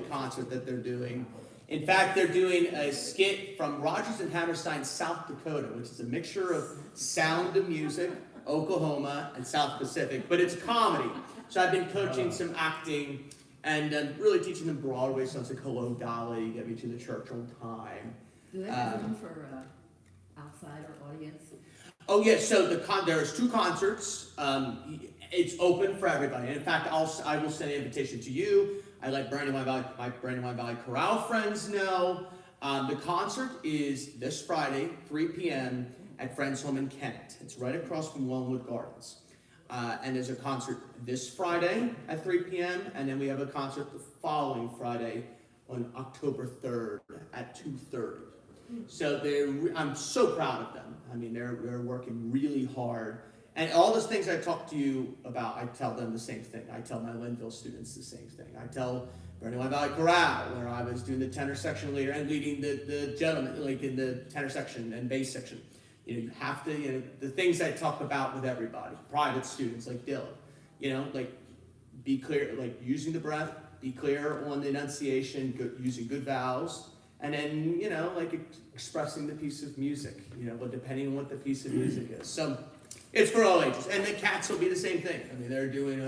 concert that they're doing. In fact, they're doing a skit from Rogers and Hammerstein, South Dakota, which is a mixture of Sound of Music, Oklahoma, and South Pacific, but it's comedy. So I've been coaching some acting and really teaching them Broadway songs like Hello Dolly, Get Me to the Church on Time. Do they have room for outsider audience? Oh yes, so there's 2 concerts. It's open for everybody. And in fact, I will send an invitation to you. I let my Brandywine Valley Chorale friends know. The concert is this Friday, 3 p.m. at Friends Home in Kent. It's right across from Longwood Gardens. And there's a concert this Friday at 3 p.m. And then we have a concert the following Friday on October 3rd at 2:30. So I'm so proud of them. I mean, they're working really hard. And all those things I talk to you about, I tell them the same thing. I tell my Linville students the same thing. I tell Brandywine Valley Chorale, where I was doing the tenor section leader and leading the gentlemen, like in the tenor section and bass section. You have to, the things I talk about with everybody, private students like Dylan, like be clear, like using the breath, be clear on the enunciation, using good vowels, and then, like expressing the piece of music, but depending on what the piece of music is. So it's for all ages. And the Cats will be the same thing. I mean, they're doing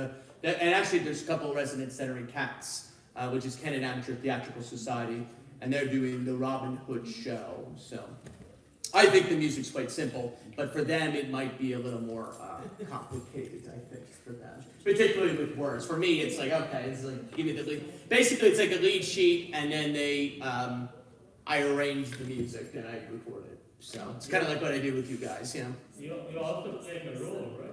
and actually there's a couple of residents that are in Cats, which is Kent Amateur Theatrical Society, and they're doing the Robin Hood show. So I think the music's quite simple, but for them it might be a little more complicated, I think, for them. Particularly with words. For me, it's like, okay, it's like, give me the lead. Basically, it's like a lead sheet, and then I arrange the music, and I record it. So it's kind of like what I do with you guys, You also play the role, right?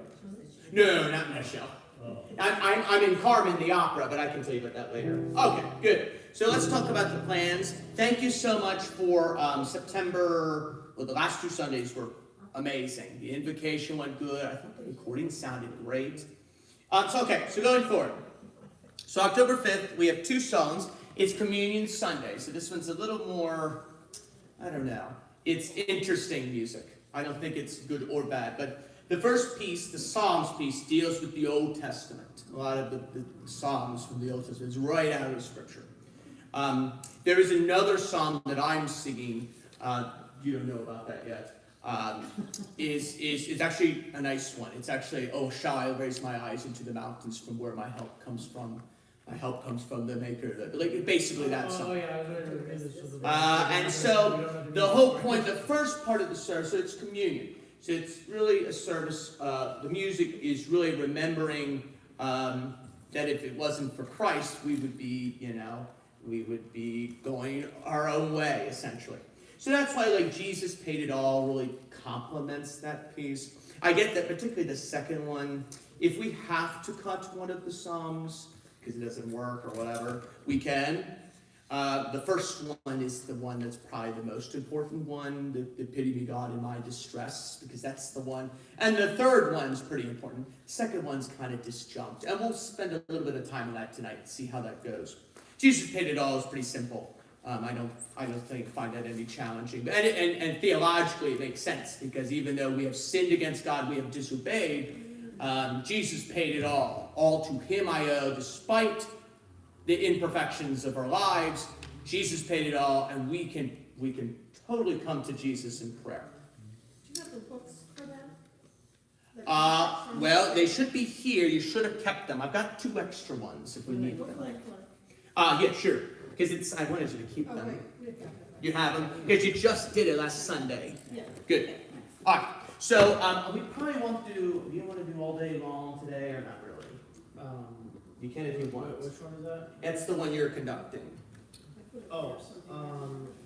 No, not in that show. Oh. I'm in Carmen, the opera, but I can tell you about that later. Okay, good. So let's talk about the plans. Thank you so much for September. Well, the last 2 Sundays were amazing. The invocation went good. I thought the recording sounded great. So going forward. So October 5th, we have 2 songs. It's Communion Sunday. So this one's a little more, I don't know. It's interesting music. I don't think it's good or bad. But the first piece, the Psalms piece, deals with the Old Testament. A lot of the Psalms from the Old Testament is right out of the Scripture. There is another psalm that I'm singing. You don't know about that yet. Is actually a nice one. It's actually, oh, shall I raise my eyes into the mountains from where my help comes from? My help comes from the Maker. Like basically that song. Oh yeah, I was ready to this. And so the whole point, the first part of the service, so it's communion. So it's really a service. The music is really remembering that if it wasn't for Christ, we would be, going our own way, essentially. So that's why, like, Jesus Paid It All really complements that piece. I get that, particularly the second one. If we have to cut one of the Psalms, because it doesn't work or whatever, we can. The first one is the one that's probably the most important one, the Pity Me God in My Distress, because that's the one. And the third one's pretty important. The second one's kind of disjunct. And we'll spend a little bit of time on that tonight and see how that goes. Jesus Paid It All is pretty simple. I don't find that any challenging. And theologically it makes sense, because even though we have sinned against God, we have disobeyed, Jesus paid it all. All to him I owe, despite the imperfections of our lives. Jesus paid it all, and we can totally come to Jesus in prayer. Do you have the books for that? Well, they should be here. You should have kept them. I've got 2 extra ones if we need them. Yeah, sure. Because I wanted you to keep them. Wait. You have them? Because you just did it last Sunday. Yeah. Good. All right. So we probably want to do, you don't want to do all day long today, or not really? You can if you want. Which one is that? It's the one you're conducting. Oh,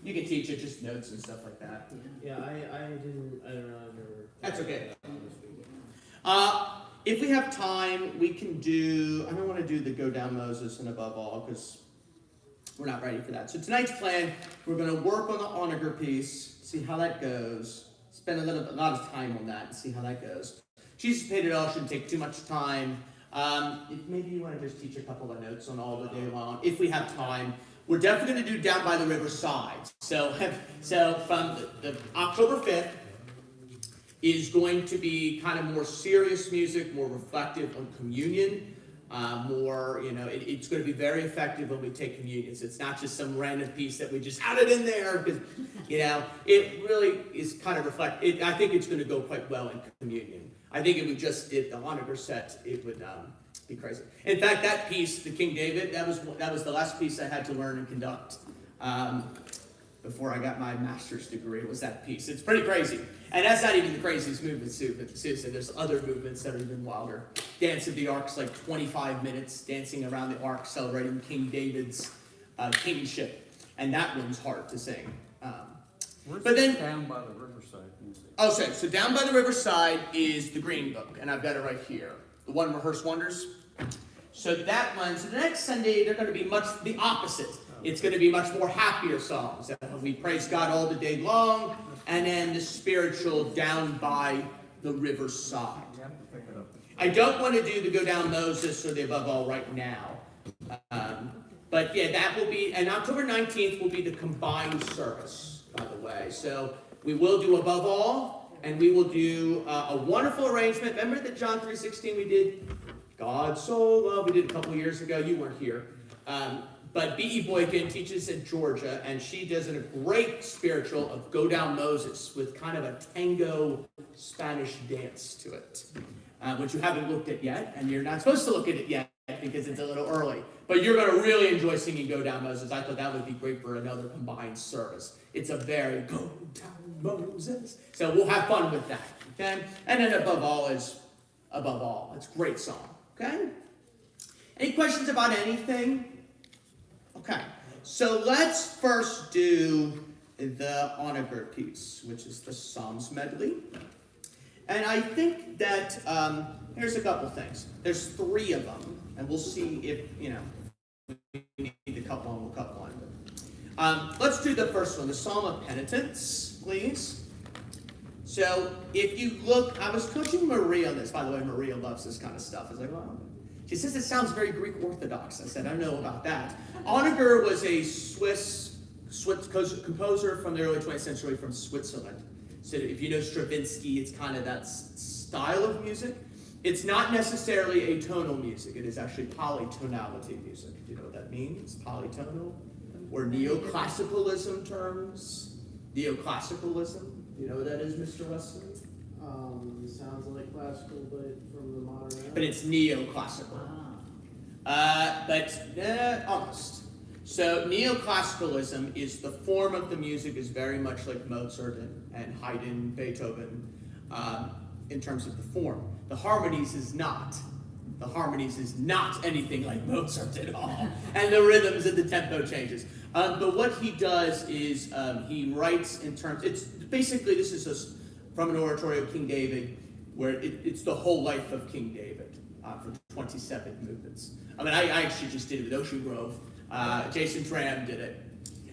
You can teach it, just notes and stuff like that. yeah, I didn't realize you were. That's okay. If we have time, we can do, I don't want to do the Go Down Moses and Above All, because we're not ready for that. So tonight's plan, we're going to work on the Onager piece, see how that goes. Spend a lot of time on that and see how that goes. Jesus Paid It All shouldn't take too much time. If maybe you want to just teach a couple of notes on all the day long, if we have time. We're definitely going to do Down by the Riverside. So from the October 5th is going to be kind of more serious music, more reflective on communion. more, it's going to be very effective when we take communion. So it's not just some random piece that we just added in there because, it really is kind of I think it's going to go quite well in communion. I think if we just did the Honecker set, it would be crazy. In fact, that piece, the King David, that was the last piece I had to learn and conduct before I got my master's degree. Was that piece? It's pretty crazy. And that's not even the craziest movement, Susan. There's other movements that are even wilder. Dance of the Ark's like 25 minutes, dancing around the Ark, celebrating King David's kingship. And that one's hard to sing. But then Down by the Riverside Music? Oh, so Down by the Riverside is the Green Book, and I've got it right here. The One Rehearsed Wonders. So that one, so the next Sunday, they're going to be much the opposite. It's going to be much more happier songs. We praise God all the day long, and then the spiritual Down by the Riverside. You have to pick it up. I don't want to do the Go Down Moses or the Above All right now. But yeah, that will be, and October 19th will be the combined service, by the way. So we will do Above All, and we will do a wonderful arrangement. Remember that John 3:16 we did? God so loved, we did a couple years ago. You weren't here. But B.E. Boykin teaches at Georgia, and she does a great spiritual of Go Down Moses with kind of a tango Spanish dance to it, which you haven't looked at yet, and you're not supposed to look at it yet because it's a little early. But you're going to really enjoy singing Go Down Moses. I thought that would be great for another combined service. It's a very Go Down Moses. So we'll have fun with that, okay? And then Above All is Above All. It's a great song, okay? Any questions about anything? Okay, so let's first do the Onager piece, which is the Psalms medley. And I think that here's a couple things. There's 3 of them, and we'll see if, we need to cut one, we'll cut one. Let's do the first one, the Psalm of Penitence, please. So if you look, I was coaching Maria on this. By the way, Maria loves this kind of stuff. I was like, wow. She says it sounds very Greek Orthodox. I said, I don't know about that. Onager was a Swiss composer from the early 20th century from Switzerland. So if you know Stravinsky, it's kind of that style of music. It's not necessarily atonal music. It is actually polytonality music. Do you know what that means? Polytonal? Or neoclassicalism terms? Neoclassicalism? Do you know what that is, Mr. Wesley? Sounds like classical, but from the modern era. But it's neoclassical. Almost. So neoclassicalism is the form of the music is very much like Mozart and Haydn, Beethoven, in terms of the form. The harmonies is not. The harmonies is not anything like Mozart at all. And the rhythms and the tempo changes. But what he does is he writes in terms, it's basically, this is from an oratory of King David, where it's the whole life of King David for 27 movements. I mean, I actually just did it with Ocean Grove. Jason Tram did it.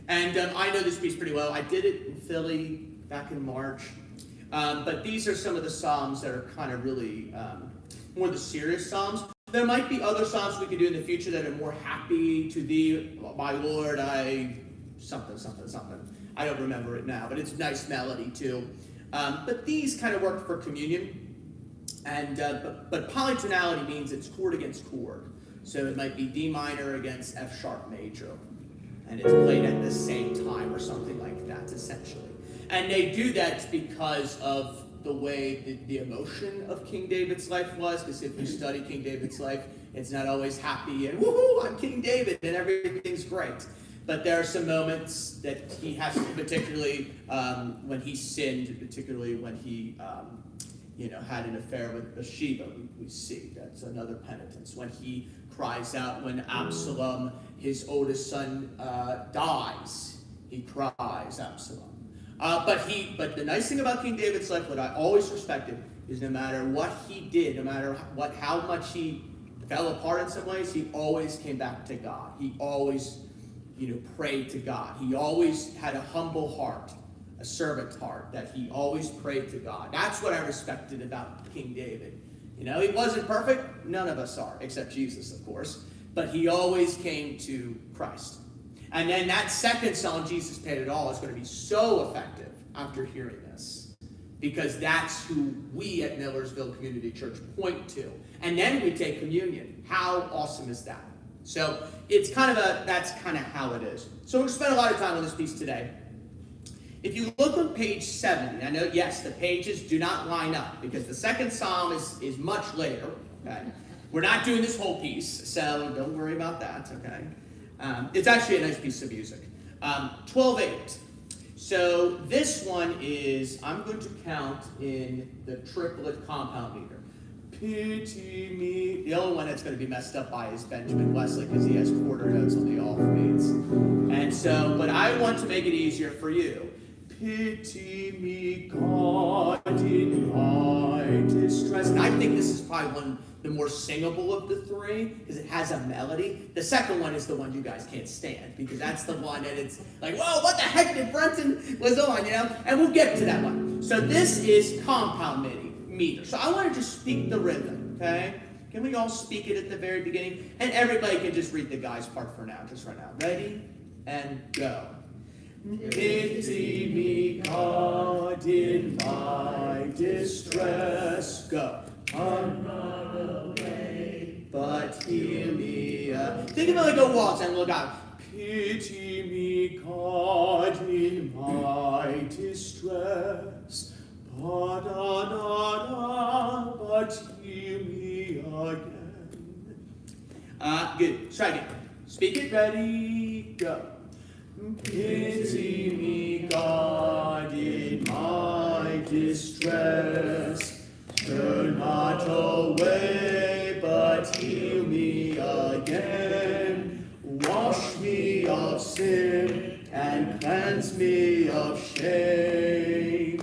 And I know this piece pretty well. I did it in Philly back in March. But these are some of the psalms that are kind of really more the serious psalms. There might be other psalms we could do in the future that are more happy to thee, my Lord, something. I don't remember it now, but it's a nice melody too. But these kind of work for communion. And but polytonality means it's chord against chord. So it might be D minor against F sharp major. And it's played at the same time or something like that, essentially. And they do that because of the way the emotion of King David's life was. Because if you study King David's life, it's not always happy and woohoo, I'm King David and everything's great. But there are some moments that he has, particularly when he sinned, particularly when he had an affair with Bathsheba, we see. That's another penitence. When he cries out, when Absalom, his oldest son, dies, he cries, Absalom. But the nice thing about King David's life, what I always respected, is no matter what he did, no matter how much he fell apart in some ways, he always came back to God. He always, prayed to God. He always had a humble heart, a servant heart, that he always prayed to God. That's what I respected about King David. He wasn't perfect. None of us are, except Jesus, of course. But he always came to Christ. And then that second song, Jesus Paid It All, is going to be so effective after hearing this. because that's who we at Millersville Community Church point to. And then we take communion. How awesome is that? So it's that's kind of how it is. So we're going to spend a lot of time on this piece today. If you look on page 70, I know, yes, the pages do not line up because the second psalm is much later, okay? We're not doing this whole piece, so don't worry about that, okay? It's actually a nice piece of music. 12/8. So this one is, I'm going to count in the triplet compound meter. Pity me. The only one that's going to be messed up by is Benjamin Wesley because he has quarter notes on the off beats. And so, but I want to make it easier for you. Pity me, God, in my distress. And I think this is probably one the more singable of the three because it has a melody. The second one is the one you guys can't stand because that's the one that it's like, whoa, what the heck did Brenton was on, you know? And we'll get to that one. So this is compound meter. So I want to just speak the rhythm, okay? Can we all speak it at the very beginning? And everybody can just read the guy's part for now, just right now. Ready? And go. Pity me, God, in my distress. Go. I'm not away, but hear me. Think of it like a waltz and look out. Pity me, God, in my distress. Ba-da-da-da, but hear me again. Good. Try again. Speak it. Ready. Go. Pity me, God, in my distress. Turn not away, but heal me again. Wash me of sin and cleanse me of shame.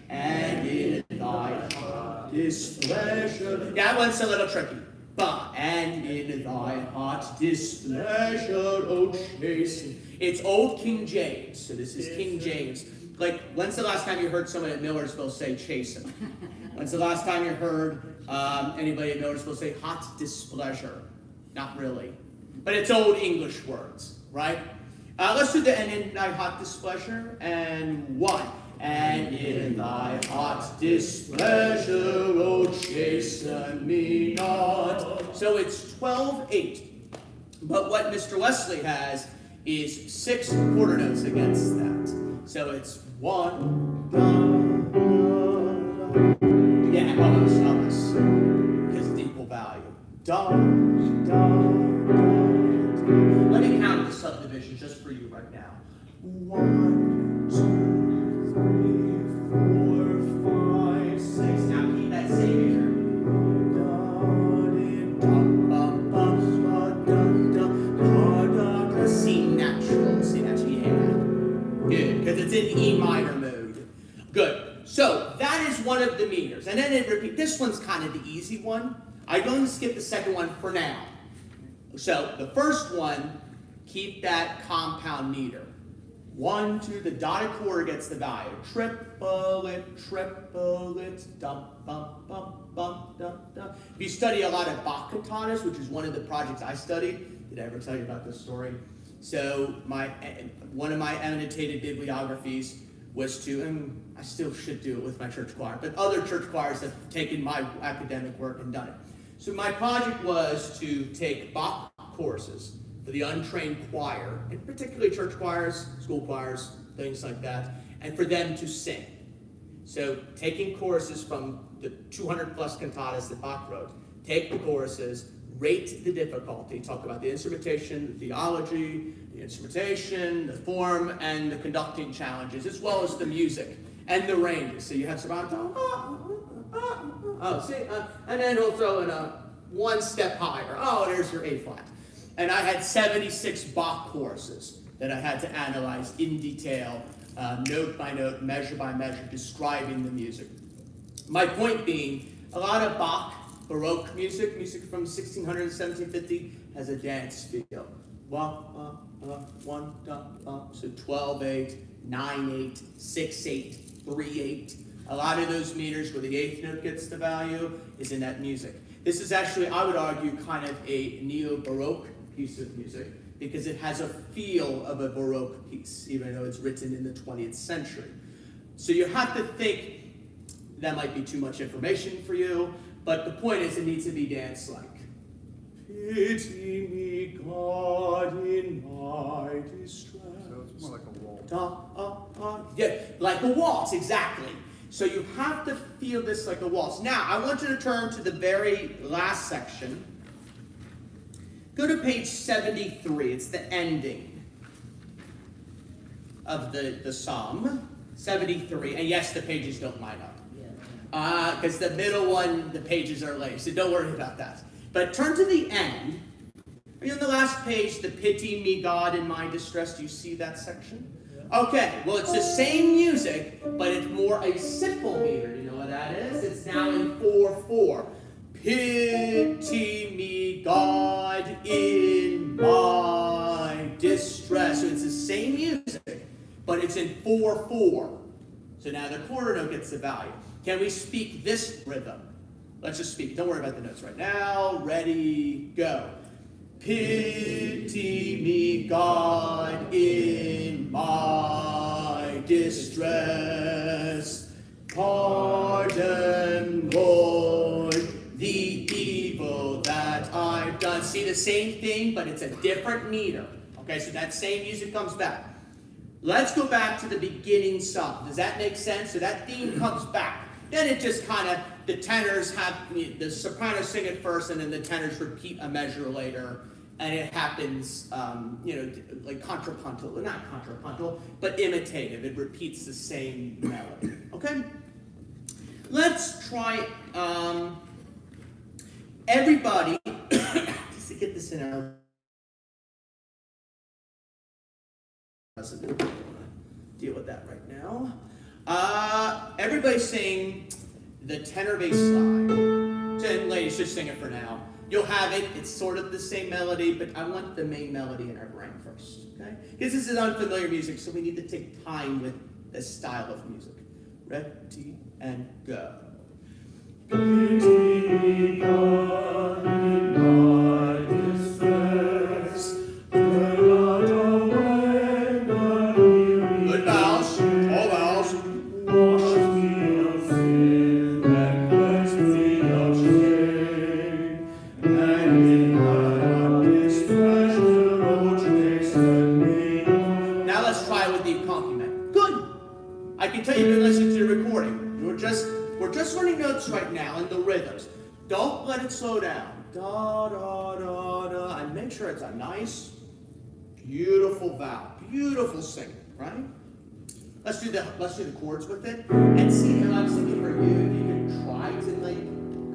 And in thy heart displeasure. Yeah, that one's a little tricky. But and in thy heart displeasure, O chasten. It's old King James, so this is King James. Like, when's the last time you heard someone at Millersville say chasten? When's the last time you heard anybody at Millersville say hot displeasure? Not really. But it's old English words, right? Let's do the and in thy hot displeasure. And one. And in thy hot displeasure, O chasten me not. So it's 12/8. But what Mr. Wesley has is 6 quarter notes against that. So it's 1, yeah, almost, because it's equal value. Let me count the subdivision just for you right now. 1, 2, 3, 4, 5, 6. Now keep that same meter. C natural, yeah. Good, because it's in E minor mode. Good. So that is one of the meters. And then it repeats. This one's kind of the easy one. I'm going to skip the second one for now. So the first one, keep that compound meter. 1, 2, the dotted chord gets the value. Triplet, dum, bum, bum, bum, dum, dum. If you study a lot of Bach cantatas, which is one of the projects I studied, did I ever tell you about this story? So one of my annotated bibliographies was to, and I still should do it with my church choir, but other church choirs have taken my academic work and done it. So my project was to take Bach courses for the untrained choir, and particularly church choirs, school choirs, things like that, and for them to sing. So taking courses from the 200 plus cantatas that Bach wrote, take the courses, rate the difficulty, talk about the instrumentation, the theology, the instrumentation, the form, and the conducting challenges, as well as the music and the ranges. So you have soprano, and then he'll throw in a 1 step higher. Oh, there's your A flat. And I had 76 Bach courses that I had to analyze in detail, note by note, measure by measure, describing the music. My point being, a lot of Bach Baroque music from 1600 to 1750, has a dance feel. 1, so 12/8, 9/8, 6/8, 3/8. A lot of those meters where the 8th note gets the value is in that music. This is actually, I would argue, kind of a neo-Baroque piece of music because it has a feel of a Baroque piece, even though it's written in the 20th century. So you have to think that might be too much information for you, but the point is it needs to be danced like. Pity me, God, in my distress. So it's more like a waltz. Yeah, like a waltz, exactly. So you have to feel this like a waltz. Now, I want you to turn to the very last section. Go to page 73. It's the ending of the psalm. 73. And yes, the pages don't line up. Because the middle one, the pages are late. So don't worry about that. But turn to the end. Are you on the last page, the pity me, God, in my distress? Do you see that section? Okay, well, it's the same music, but it's more a simple meter. You know what that is? It's now in 4/4. Pity me, God, in my distress. So it's the same music, but it's in 4/4. So now the quarter note gets the value. Can we speak this rhythm? Let's just speak. Don't worry about the notes right now. Ready, go. Pity me, God, in my distress. Pardon, Lord, the evil that I've done. See the same thing, but it's a different meter. Okay, so that same music comes back. Let's go back to the beginning song. Does that make sense? So that theme comes back. Then it just kind of, the tenors have, the sopranos sing it first, and then the tenors repeat a measure later. And it happens, like contrapuntal, well, not contrapuntal, but imitative. It repeats the same melody. Okay? Let's try, everybody, just to get this in our, deal with that right now. Everybody sing the tenor bass slide. And ladies, just sing it for now. You'll have it. It's sort of the same melody, but I want the main melody in our brain first, okay? Because this is unfamiliar music, so we need to take time with this style of music. Ready, and go. Pity God in my distress, turn not away my weary. Good vowels, all vowels. Wash me of sin and cleanse me of shame, and in my displeasure, oh, chasten me. Now let's try with the accompaniment. Good. I can tell you've been listening to the recording. We're just learning notes right now and the rhythms. Don't let it slow down. Da da da da. And make sure it's a nice, beautiful vowel, beautiful singing, right? Let's do the chords with it and see. And I'm thinking for you, if you can try to like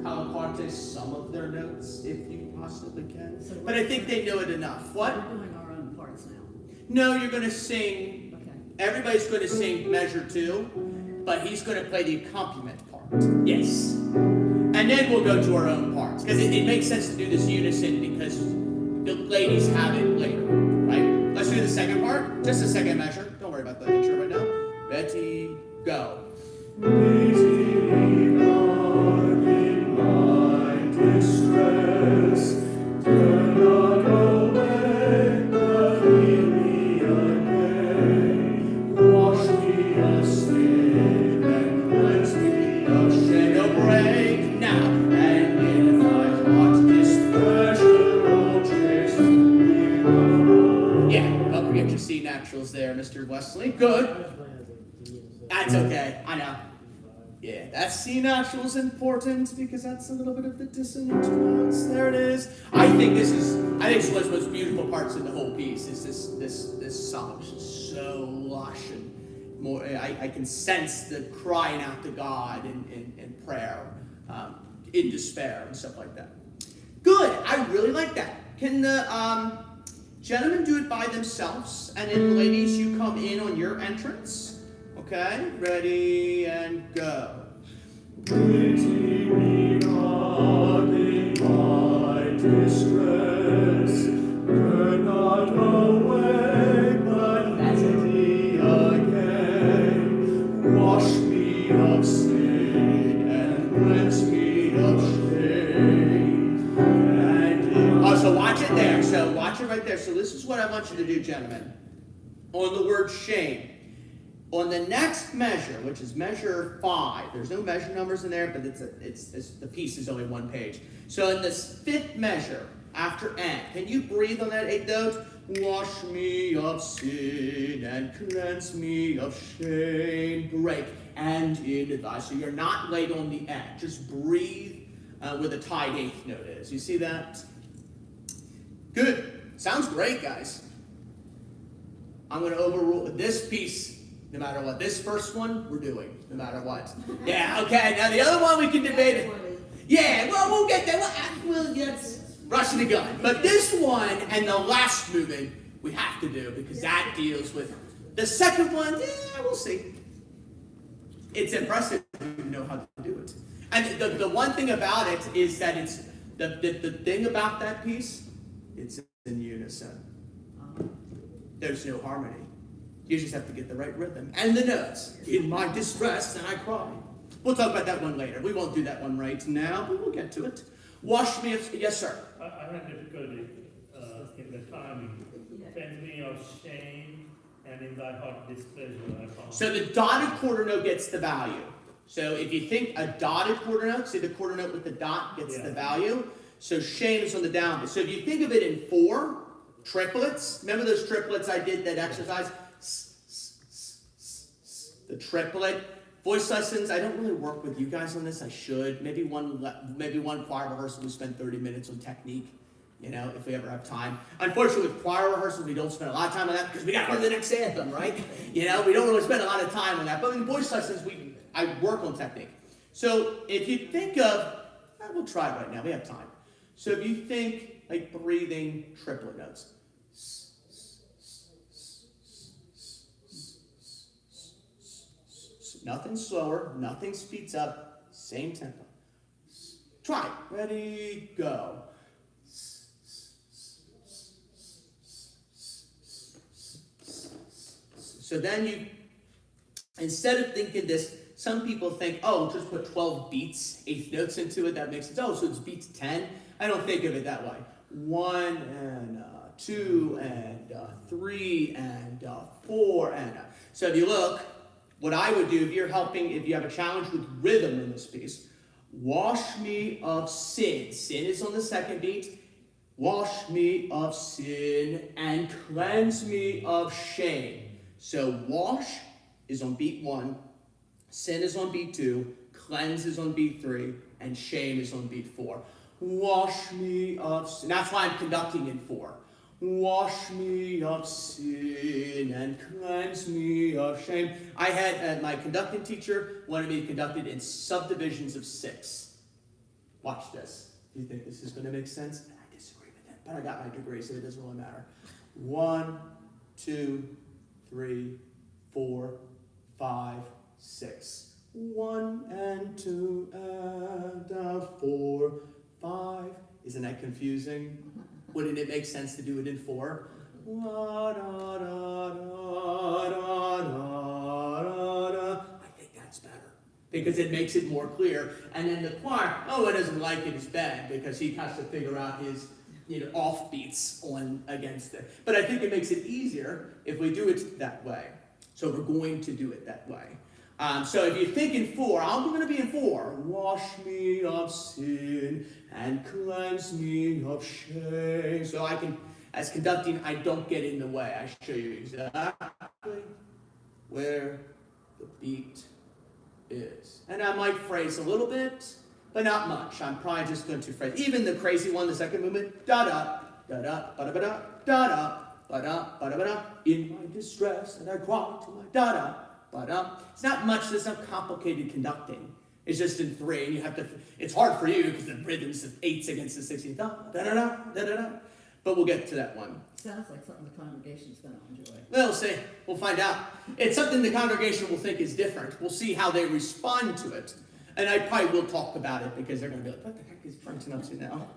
calicarte some of their notes, if you possibly can. So but I think they know it enough. What? We're doing our own parts now. No, you're going to sing. Okay. Everybody's going to sing measure 2, but he's going to play the accompaniment part. Yes. And then we'll go to our own parts. Because it makes sense to do this unison because the ladies have it later. Right? Let's do the second part. Just the second measure. Don't worry about the intro right now. Ready, go. Pity God in my distress. Turn not away, but heal me again. Wash me of sin and cleanse me of shame. No break now, and in my heart displeasure, oh, chasten me. Yeah, don't forget your C naturals there, Mr. Wesley. Good. That's okay, I know. Yeah, that C natural is important because that's a little bit of the dissonant notes. There it is. I think it's one of the most beautiful parts of the whole piece. Is this song? It's just so lush and more. I can sense the crying out to God in prayer, in despair and stuff like that. Good. I really like that. Can the gentlemen do it by themselves, and then ladies, you come in on your entrance? Okay, ready and go. Pity me, God, in my distress. Turn not away, but lead me again. Wash me of sin and cleanse me of shame. So watch it there. Watch it right there. So this is what I want you to do, gentlemen. On the word shame. On the next measure, which is measure 5, there's no measure numbers in there, but the piece is only one page. So in this 5th measure, after and, can you breathe on that 8th note? Wash me of sin and cleanse me of shame. Break and in thy. So you're not late on the and. Just breathe where the tied 8th note is. You see that? Good. Sounds great, guys. I'm going to overrule this piece no matter what. This first one, we're doing no matter what. Yeah, okay. Now the other one we can debate it. Yeah, well, we'll get there. We'll get rushing the gun. But this one and the last movement we have to do because that deals with the second one. Yeah, we'll see. It's impressive you know how to do it. And the one thing about it is that it's the thing about that piece, it's in unison. There's no harmony. You just have to get the right rhythm and the notes. In my distress, and I cry. We'll talk about that one later. We won't do that one right now, but we'll get to it. Wash me of... Yes, sir. I have difficulty in the timing. Cleanse me of shame and in thy heart displeasure I found. So the dotted quarter note gets the value. So if you think a dotted quarter note, see the quarter note with the dot gets the value. So shame is on the down. So if you think of it in 4 triplets, remember those triplets I did that exercise? The triplet. Voice lessons, I don't really work with you guys on this. I should. Maybe one choir rehearsal we spend 30 minutes on technique, you know, if we ever have time. Unfortunately, with choir rehearsals, we don't spend a lot of time on that because we got to learn the next anthem, right? You know, we don't really spend a lot of time on that. But in voice lessons, I work on technique. So if you think of, we'll try it right now. We have time. So if you think like breathing triplet notes. Nothing slower, nothing speeds up, same tempo. Try it. Ready, go. So then you, instead of thinking this, some people think, oh, just put 12 beats, 8th notes into it, that makes sense. Oh, so it's beats 10. I don't think of it that way. 1 and 2 and 3 and 4 and so if you look, what I would do if you're helping, if you have a challenge with rhythm in this piece, wash me of sin. Sin is on the second beat. Wash me of sin and cleanse me of shame. So wash is on beat 1, sin is on beat 2, cleanse is on beat 3, and shame is on beat 4. Wash me of sin. That's why I'm conducting in 4. Wash me of sin and cleanse me of shame. I had my conducting teacher wanted me to conduct it in subdivisions of 6. Watch this. Do you think this is going to make sense? And I disagree with it, but I got my degree, so it doesn't really matter. 1, 2, 3, 4, 5, 6. 1 and 2 and 4, 5. Isn't that confusing? Wouldn't it make sense to do it in 4? La, da, da, da, da, da, da. I think that's better because it makes it more clear. And then the choir, it doesn't like it as bad because he has to figure out his offbeats on against it. But I think it makes it easier if we do it that way. So we're going to do it that way. So if you think in 4, I'm going to be in 4. Wash me of sin and cleanse me of shame. So I can, as conducting, I don't get in the way. I show you exactly where the beat is. And I might phrase a little bit, but not much. I'm probably just going to phrase. Even the crazy one, the second movement, da-da, da-da, ba-da-ba-da, da-da, ba-da, ba-da-ba-da. In my distress, and I cry to my da-da. But it's not much, there's no complicated conducting. It's just in 3, and you have to, it's hard for you because the rhythm's the 8s against the 16th. Da-da-da, da-da-da. But we'll get to that one. Sounds like something the congregation's going to enjoy. We'll see. We'll find out. It's something the congregation will think is different. We'll see how they respond to it. And I probably will talk about it because they're going to be like, what the heck is Brenton up to now?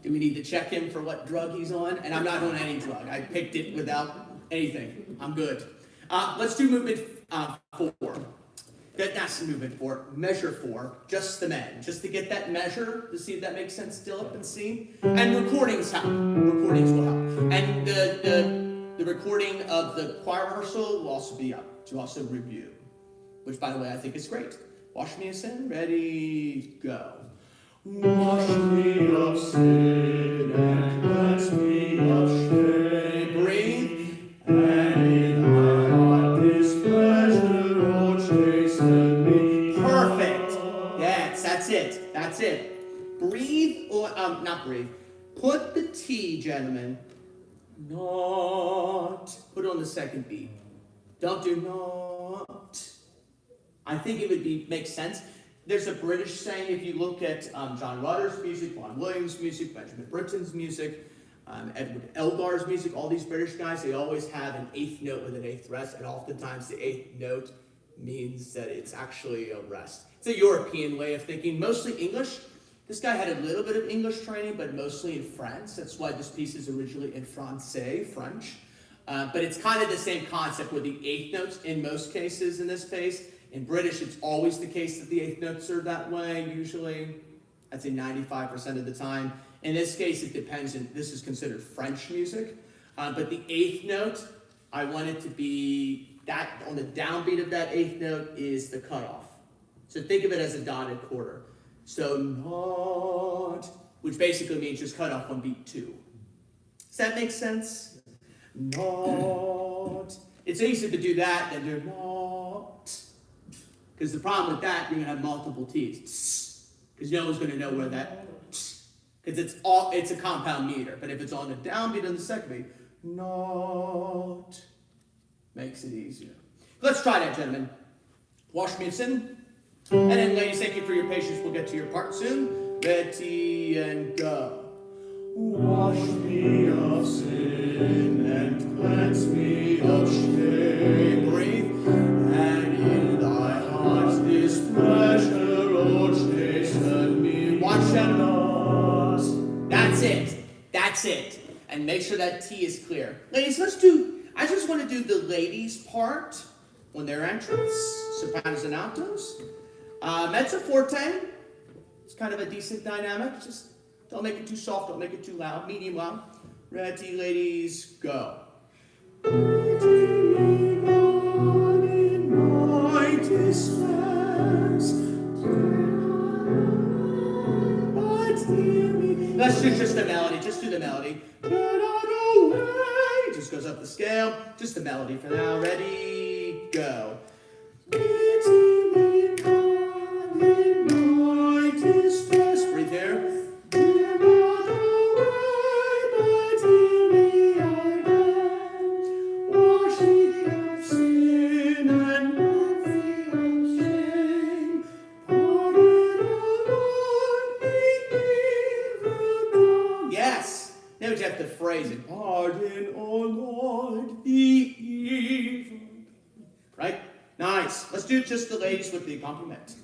Do we need to check him for what drug he's on? And I'm not on any drug. I picked it without anything. I'm good. Let's do movement 4. That's movement 4. Measure 4. Just the men. Just to get that measure, to see if that makes sense still up and see. And recordings help. Recordings will help. And The recording of the choir rehearsal will also be up to also review, which, by the way, I think is great. Wash me of sin. Ready, go. Wash me of sin and cleanse me of shame. Breathe. And in thy heart displeasure, oh, chasten me. Perfect. Yes, that's it. That's it. Breathe, or not breathe. Put the T, gentlemen. Not. Put it on the second beat. Don't do not. I think it would make sense. There's a British saying, if you look at John Rutter's music, Vaughan Williams' music, Benjamin Britten's music, Edward Elgar's music, all these British guys, they always have an eighth note with an eighth rest, and oftentimes the eighth note means that it's actually a rest. It's a European way of thinking, mostly English. This guy had a little bit of English training, but mostly in France. That's why this piece is originally in Francais, French. But it's kind of the same concept with the eighth notes in most cases in this piece. In British, it's always the case that the eighth notes are that way, usually. I'd say 95% of the time. In this case, it depends, and this is considered French music. But the eighth note, I want it to be, that on the downbeat of that eighth note is the cutoff. So think of it as a dotted quarter. So not, which basically means just cut off on beat 2. Does that make sense? Not. It's easier to do that than do not. Because the problem with that, you're going to have multiple T's. Because no one's going to know where that, because it's a compound meter. But if it's on the downbeat on the second beat, not, makes it easier. Let's try that, gentlemen. Wash me of sin. And then, ladies, thank you for your patience. We'll get to your part soon. Ready and go. Wash me of sin and cleanse me of shame. Breathe. And in thy heart's displeasure, oh, chasten me. Watch that note. That's it. That's it. And make sure that T is clear. Ladies, I just want to do the ladies' part on their entrance. Sopranos and altos. Mezzo forte, it's kind of a decent dynamic. Just don't make it too soft, don't make it too loud. Medium loud. Ready, ladies, go. Let's do just the melody. Just do the melody. Just goes up the scale. Just the melody for now. Ready, go. Breathe there. Yes. Now you have to phrase it. Pardon, O Lord, the evil. Right? Nice. Let's do just the ladies with the accompaniment.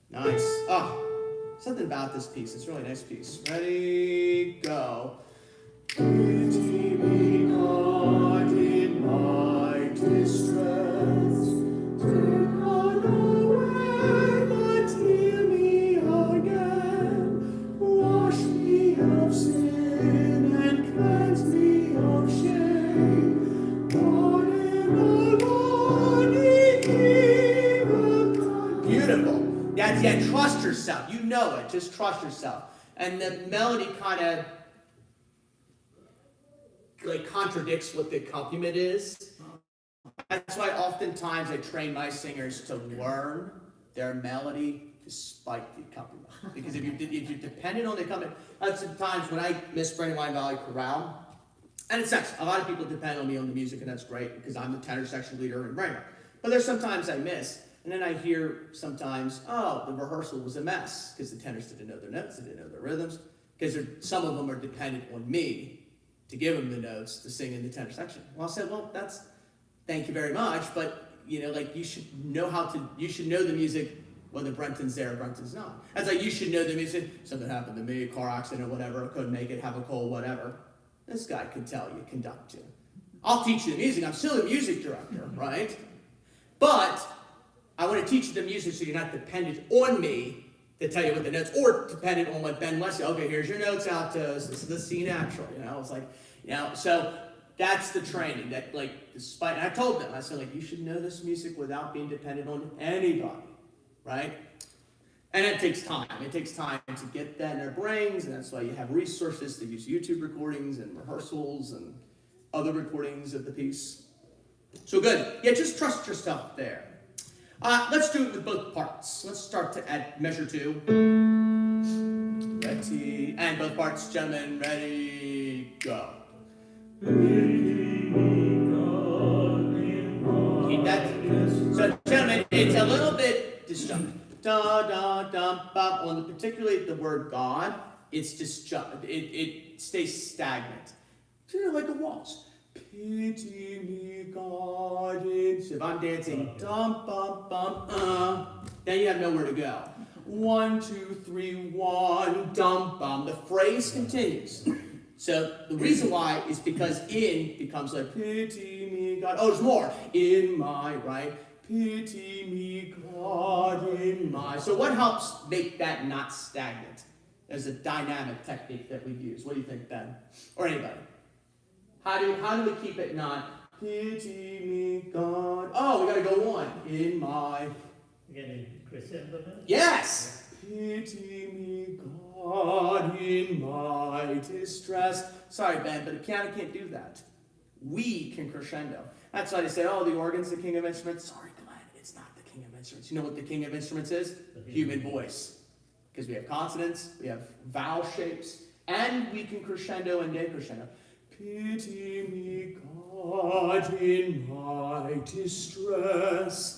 Nice. Oh, something about this piece. It's a really nice piece. Ready, go. Pity me, God, in my distress. Take not away, but heal me again. Wash me of sin and cleanse me of shame. Pardon, O Lord, the evil. Beautiful. Yeah, trust yourself. You know it. Just trust yourself. And the melody kind of like contradicts what the accompaniment is. That's why oftentimes I train my singers to learn their melody despite the accompaniment. Because if you're dependent on the accompaniment, sometimes when I miss Brandywine Valley Chorale, and it's nice, a lot of people depend on me on the music, and that's great because I'm the tenor section leader in Brandywine. But there's sometimes I miss. And then I hear sometimes, oh, the rehearsal was a mess because the tenors didn't know their notes, they didn't know their rhythms, because some of them are dependent on me to give them the notes to sing in the tenor section. Well, I said, well, thank you very much, but you should know the music when the Brenton's there, Brenton's not. That's like you should know the music. Something happened to me, a car accident or whatever, couldn't make it, have a cold, whatever. This guy can tell you, conduct you. I'll teach you the music. I'm still the music director, right? But I want to teach you the music so you're not dependent on me to tell you what the notes, or dependent on what Ben Leslie, okay, here's your notes, altos, this is the C natural, it's like, so That's the training that, like, despite, and I told them, I said, like, you should know this music without being dependent on anybody, right? And it takes time. It takes time to get that in their brains, and that's why you have resources to use YouTube recordings and rehearsals and other recordings of the piece. So good. Yeah, just trust yourself there. Let's do it with both parts. Let's start at measure 2. Ready, and both parts, gentlemen, ready, go. Keep that. So, gentlemen, it's a little bit disjunctive. Da da da ba. On particularly the word God, it's disjunctive. It stays stagnant. Sort of like a waltz. Pity me, God. So if I'm dancing, dum bum bum then you have nowhere to go. 1, 2, 3, 1, dum bum. The phrase continues. So the reason why is because in becomes like pity me, God. Oh, there's more. In my, right? Pity me, God, in my. So what helps make that not stagnant? There's a dynamic technique that we use. What do you think, Ben? Or anybody? How do we keep it not pity me, God? Oh, we gotta go on. In my. Again, crescendo now? Yes! Pity me, God, in my distress. Sorry, Ben, but a piano can't do that. We can crescendo. That's why they say, oh, the organ's the king of instruments. Sorry, Glenn, it's not the king of instruments. You know what the king of instruments is? Human voice. Because we have consonants, we have vowel shapes, and we can crescendo and decrescendo. Pity me, God, in my distress.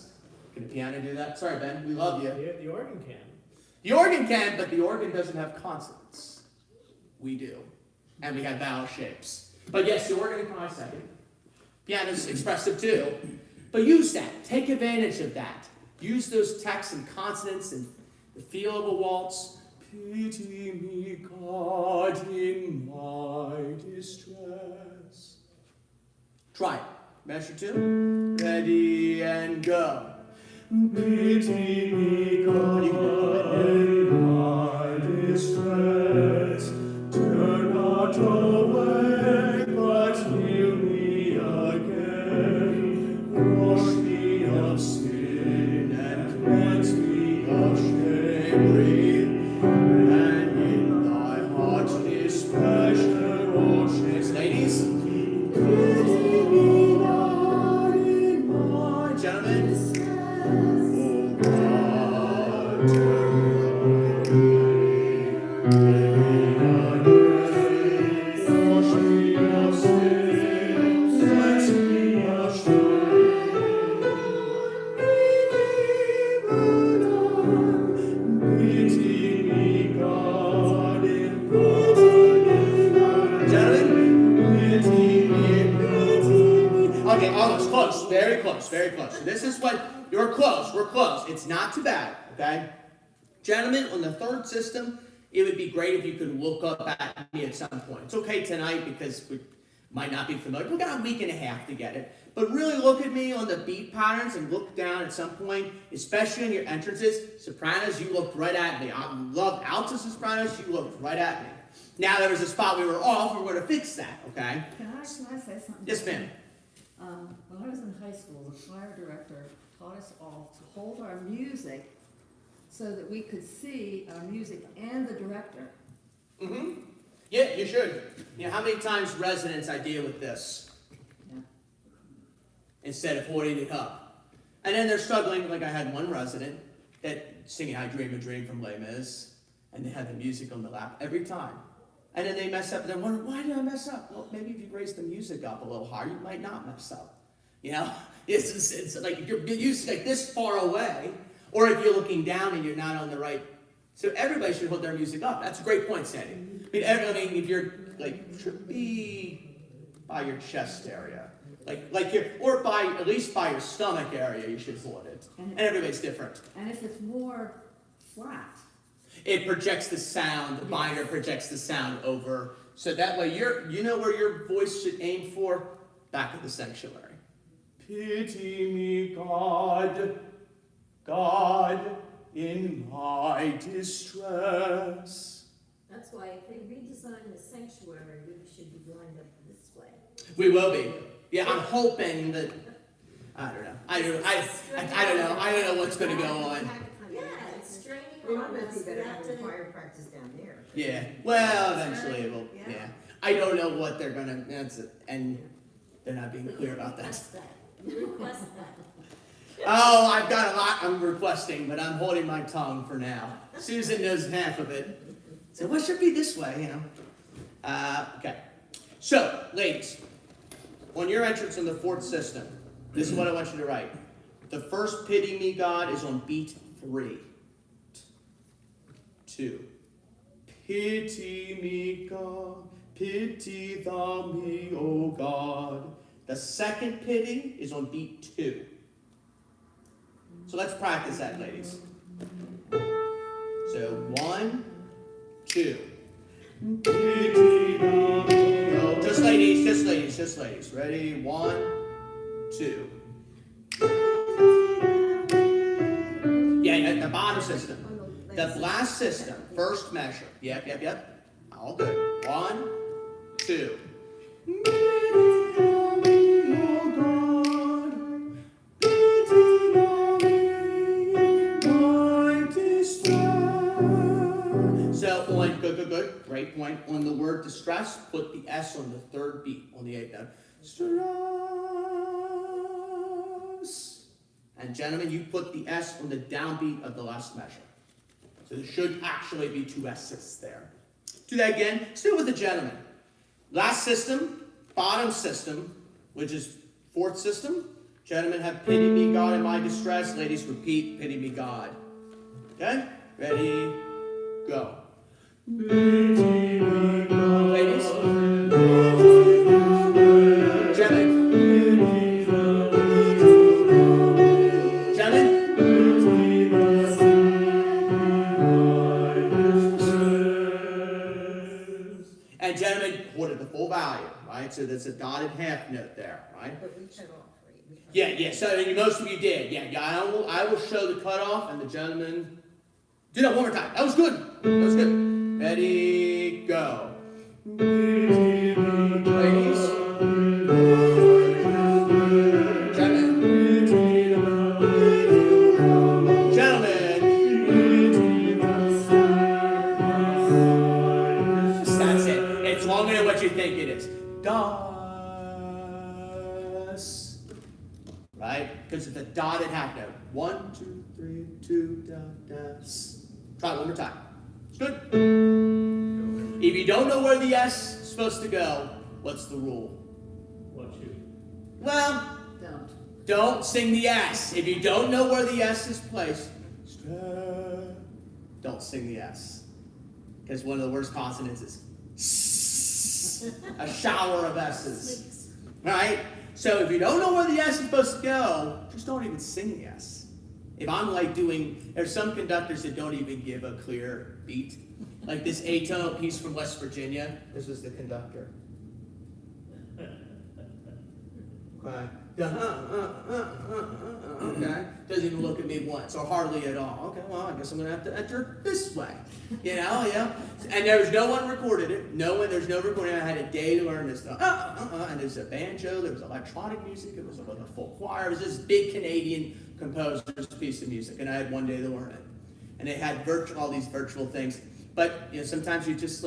Can the piano do that? Sorry, Ben, we love you. The organ can. The organ can, but the organ doesn't have consonants. We do. And we have vowel shapes. But yes, the organ can probably second. Piano's expressive too. But use that. Take advantage of that. Use those texts and consonants and the feel of a waltz. Pity me, God, in my distress. Try it. Measure 2. Ready and go. Pity me, God, in my distress. Turn not away, but heal me again. Wash me of sin and cleanse me of shame. Breathe, and in thy heart his pleasure washes. Ladies, pity me, God, in my. Gentlemen, oh God, turn me, wash me of sin, cleanse me of shame. Pity me, God, in my. Gentlemen, pity me. Okay, almost close, very close, very close. So this is what, you're close, we're close. It's not too bad, okay? Gentlemen, on the third system, it would be great if you could look up at me at some point. It's okay tonight because we might not be familiar. We've got a week and a half to get it. But really look at me on the beat patterns and look down at some point, especially in your entrances. Sopranos, you looked right at me. I love altos and sopranos, you looked right at me. Now there was a spot we were off, we're going to fix that, okay? Can I say something? Yes, ma'am. When I was in high school, the choir director taught us all to hold our music so that we could see our music and the director. Mm-hmm. Yeah, you should. You know, how many times residents I deal with this? Yeah. Instead of holding it up. And then they're struggling, like I had one resident that singing I Dream a Dream from Les Mis, and they had the music on the lap every time. And then they mess up, and they wonder, why did I mess up? Well, maybe if you raise the music up a little higher, you might not mess up. You know? It's like if you're used like this far away, or if you're looking down and you're not on the right. So everybody should hold their music up. That's a great point, Sandy. I mean if you're like, should be by your chest area. Like your, or by, at least by your stomach area, you should hold it. And everybody's different. And if it's more flat. It projects the sound, the binder projects the sound over, so that way you know where your voice should aim for? Back at the sanctuary. Pity me, God, God, in my distress. That's why if they redesign the sanctuary, we should be lined up this way. We will be. Yeah, I'm hoping that. I don't know. I don't know. I don't know what's going to go on. Yeah, it's straining We on don't us. think We that have have to. choir practice down there. Yeah. Well, eventually it will. Yeah. Yeah. I don't know what they're gonna. That's it. And they're not being clear about that. Request that. You request that. Oh, I've got a lot I'm requesting, but I'm holding my tongue for now. Susan knows half of it. So what should be this way, you know? Okay. So, ladies, on your entrance in the fourth system, this is what I want you to write. The first Pity Me God is on beat 3. 2. Pity me, God, pity thou me, O God. The second pity is on beat 2. So let's practice that, ladies. So 1, 2. Pity thou me, O. Just ladies. Ready? 1, 2. Yeah, the bottom system. The blast system, first measure. Yep. All good. 1, 2. So on, good. Great point. On the word distress, put the S on the third beat, on the 8th note. Stress. And gentlemen, you put the S on the downbeat of the last measure. So there should actually be 2 S's there. Do that again. Still with the gentleman. Last system, bottom system, which is fourth system. Gentlemen have pity me, God, in my distress. Ladies repeat, pity me, God. Okay? Ready? Go. Pity me, God. Ladies. Gentlemen. And gentlemen, hold it the full value, right? So there's a dotted half note there, right? But we cut off, right? We cut Yeah. So most of you did. Yeah. I will show the cutoff, and the gentleman. Do that one more time. That was good. Ready, go. Ladies. Gentlemen. That's it. It's longer than what you think it is. Das. Right? Because it's a dotted half note. 1, 2, 3, 2, das. Try it one more time. It's good. If you don't know where the S is supposed to go, what's the rule? What you? Well, Don't. don't sing the S. If you don't know where the S is placed, don't sing the S. Because one of the worst consonants is a shower of S's. Right? So if you don't know where the S is supposed to go, just don't even sing the S. If I'm like there's some conductors that don't even give a clear beat. Like this atonal piece from West Virginia, this was the conductor. Okay. Okay. Doesn't even look at me once, or hardly at all. Okay, well, I guess I'm gonna have to enter this way. Yeah. And there's no one recorded it. There's no recording. I had a day to learn this stuff. And there's a banjo, there was electronic music, it was a full choir. It was this big Canadian composer's piece of music, and I had one day to learn it. And they had all these virtual things. But sometimes you just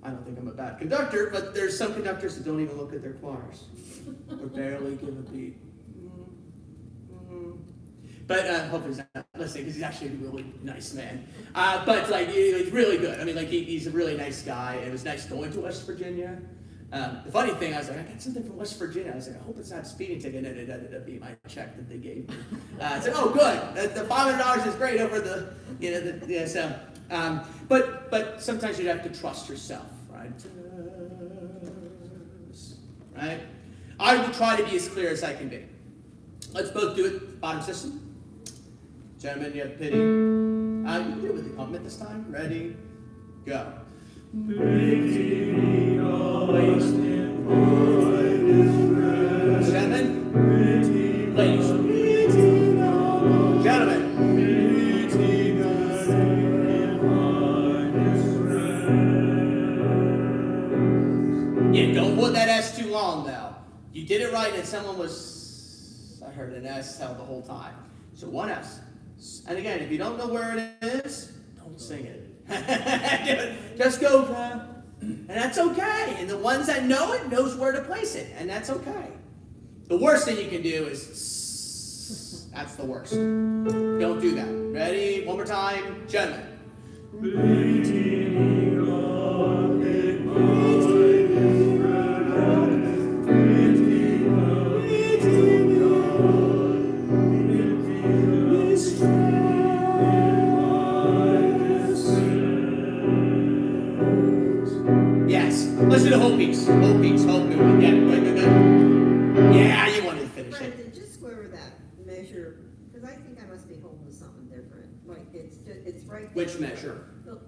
I don't think I'm a bad conductor, but there's some conductors that don't even look at their choirs. Or barely give a beat. But hopefully he's not listening, because he's actually a really nice man. But he's really good. I mean, he's a really nice guy. It was nice going to West Virginia. The funny thing, I was like, I got something from West Virginia. I was like, I hope it's not a speeding ticket. And it ended up being my check that they gave me. I said, oh, good. The $500 is great over the, so. But sometimes you'd have to trust yourself, right? Right? I will try to be as clear as I can be. Let's both do it. Bottom system. Gentlemen, you have pity. You can do it with the accompaniment this time. Ready? Go. Ladies. Gentlemen. Ladies. Gentlemen. Yeah, don't hold that S too long, though. right and someone was, I heard an S held the whole time. So one S. And again, if you don't know where it is, don't sing it. Just go, and that's okay. And the ones that know it knows where to place it, and that's okay. The worst thing you can do is, that's the worst. Don't do that. Ready? One more time. Gentlemen. Yes. Let's do the whole piece. Whole piece. Whole movement. Yeah. Good. Yeah, you wanted to finish it. Brandon, just go over that measure, because I think I must be holding something different. Like, it's right there. Which measure? The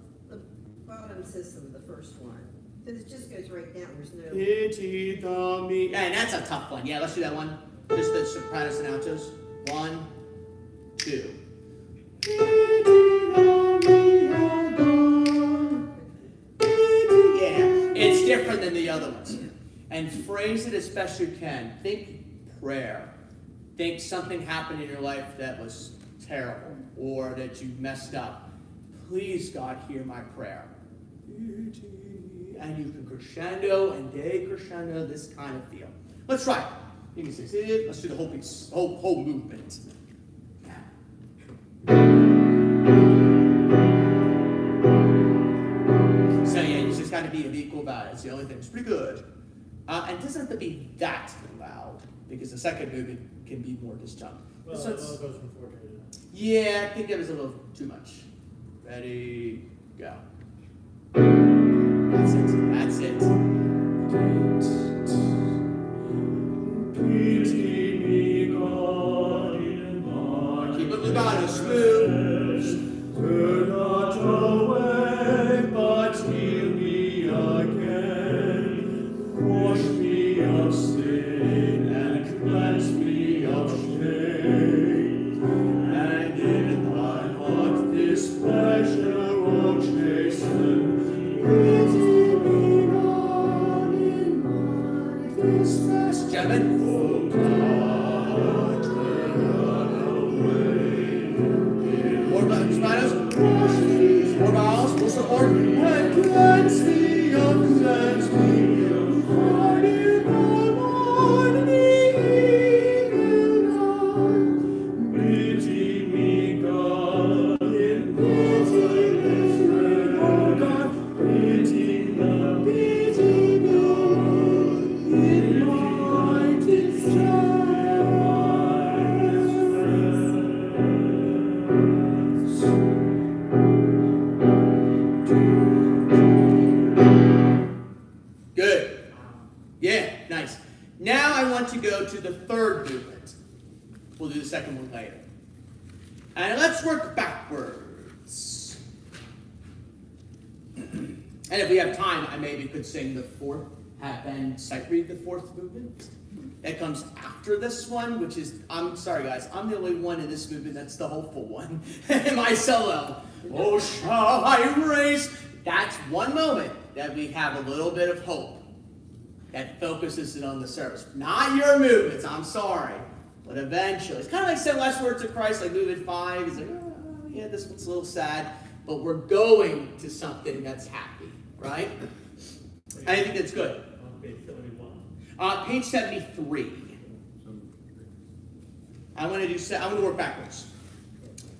bottom system, the first one. Because it just goes right down, there's no. Pity the me. Yeah, and that's a tough one. Yeah, let's do that one. Just the sopranos and altos. 1, 2. Pity the me, oh God. Yeah, it's different than the other ones. And phrase it as best you can. Think prayer. Think something happened in your life that was terrible or that you messed up. Please, God, hear my prayer. And you can crescendo and decrescendo this kind of feel. Let's try it. You can say it. Let's do the whole piece, whole movement. So yeah, you just got to be of equal value. That's the only thing. It's pretty good. And it doesn't have to be that loud because the second movement can be more disjunct. Well, So it it's- all goes from 4 to 8. yeah, I think it was a little too much. Ready, go. That's it. That's it. Pity me, God, in my keep it legato, smooth. Turn not away, but heal me again. Wash me of sin and cleanse me of shame. And in thy heart this pleasure will chasten. Pity me, God, in my distress. Gentlemen. Oh God, turn away. More sopranos. More vowels. More support. And cleanse me, oh cleanse me, oh pardon on me even on. Pity me, God, in my God. Pity me, in my distress. Good. Yeah, nice. Now I want to go to the third movement. We'll do the second one later. And let's work backwards. And if we have time, I maybe could sing the fourth, have Ben sight read the fourth movement. That comes after this one, which is, I'm sorry guys, I'm the only one in this movement that's the hopeful one. My solo. Oh, shall I raise? That's one moment that we have a little bit of hope. That focuses it on the service. Not your movements, I'm sorry. But eventually, it's kind of like saying last words of Christ, like movement 5. It's like, oh, yeah, this one's a little sad. But we're going to something that's happy, right? I think that's good. On page 71. Page 73. I want to work backwards.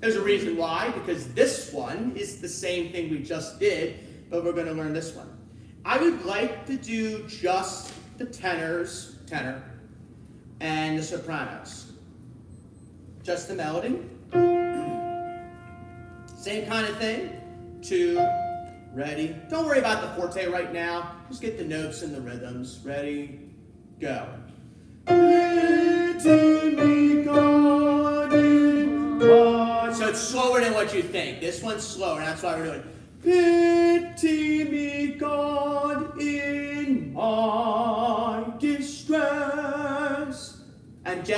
There's a reason why, because this one is the same thing we just did, but we're going to learn this one. I would like to do just the tenor, and the sopranos. Just the melody. Same kind of thing. 2, ready. Don't worry about the forte right now. Just get the notes and the rhythms. Ready, go. So it's slower than what you think. This one's slower, and that's why we're doing pity me, God, in my distress. And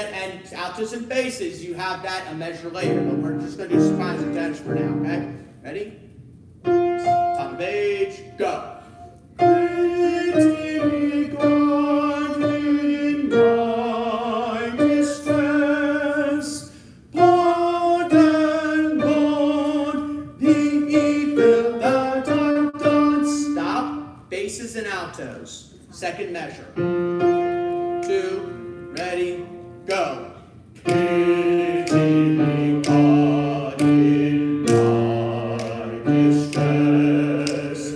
altos and basses, you have that a measure later, but we're just going to do sopranos and tenors for now, okay? Ready? Top of page, go. Pity me, God, in my second measure. 2, ready, go. Pity me, God, in my distress.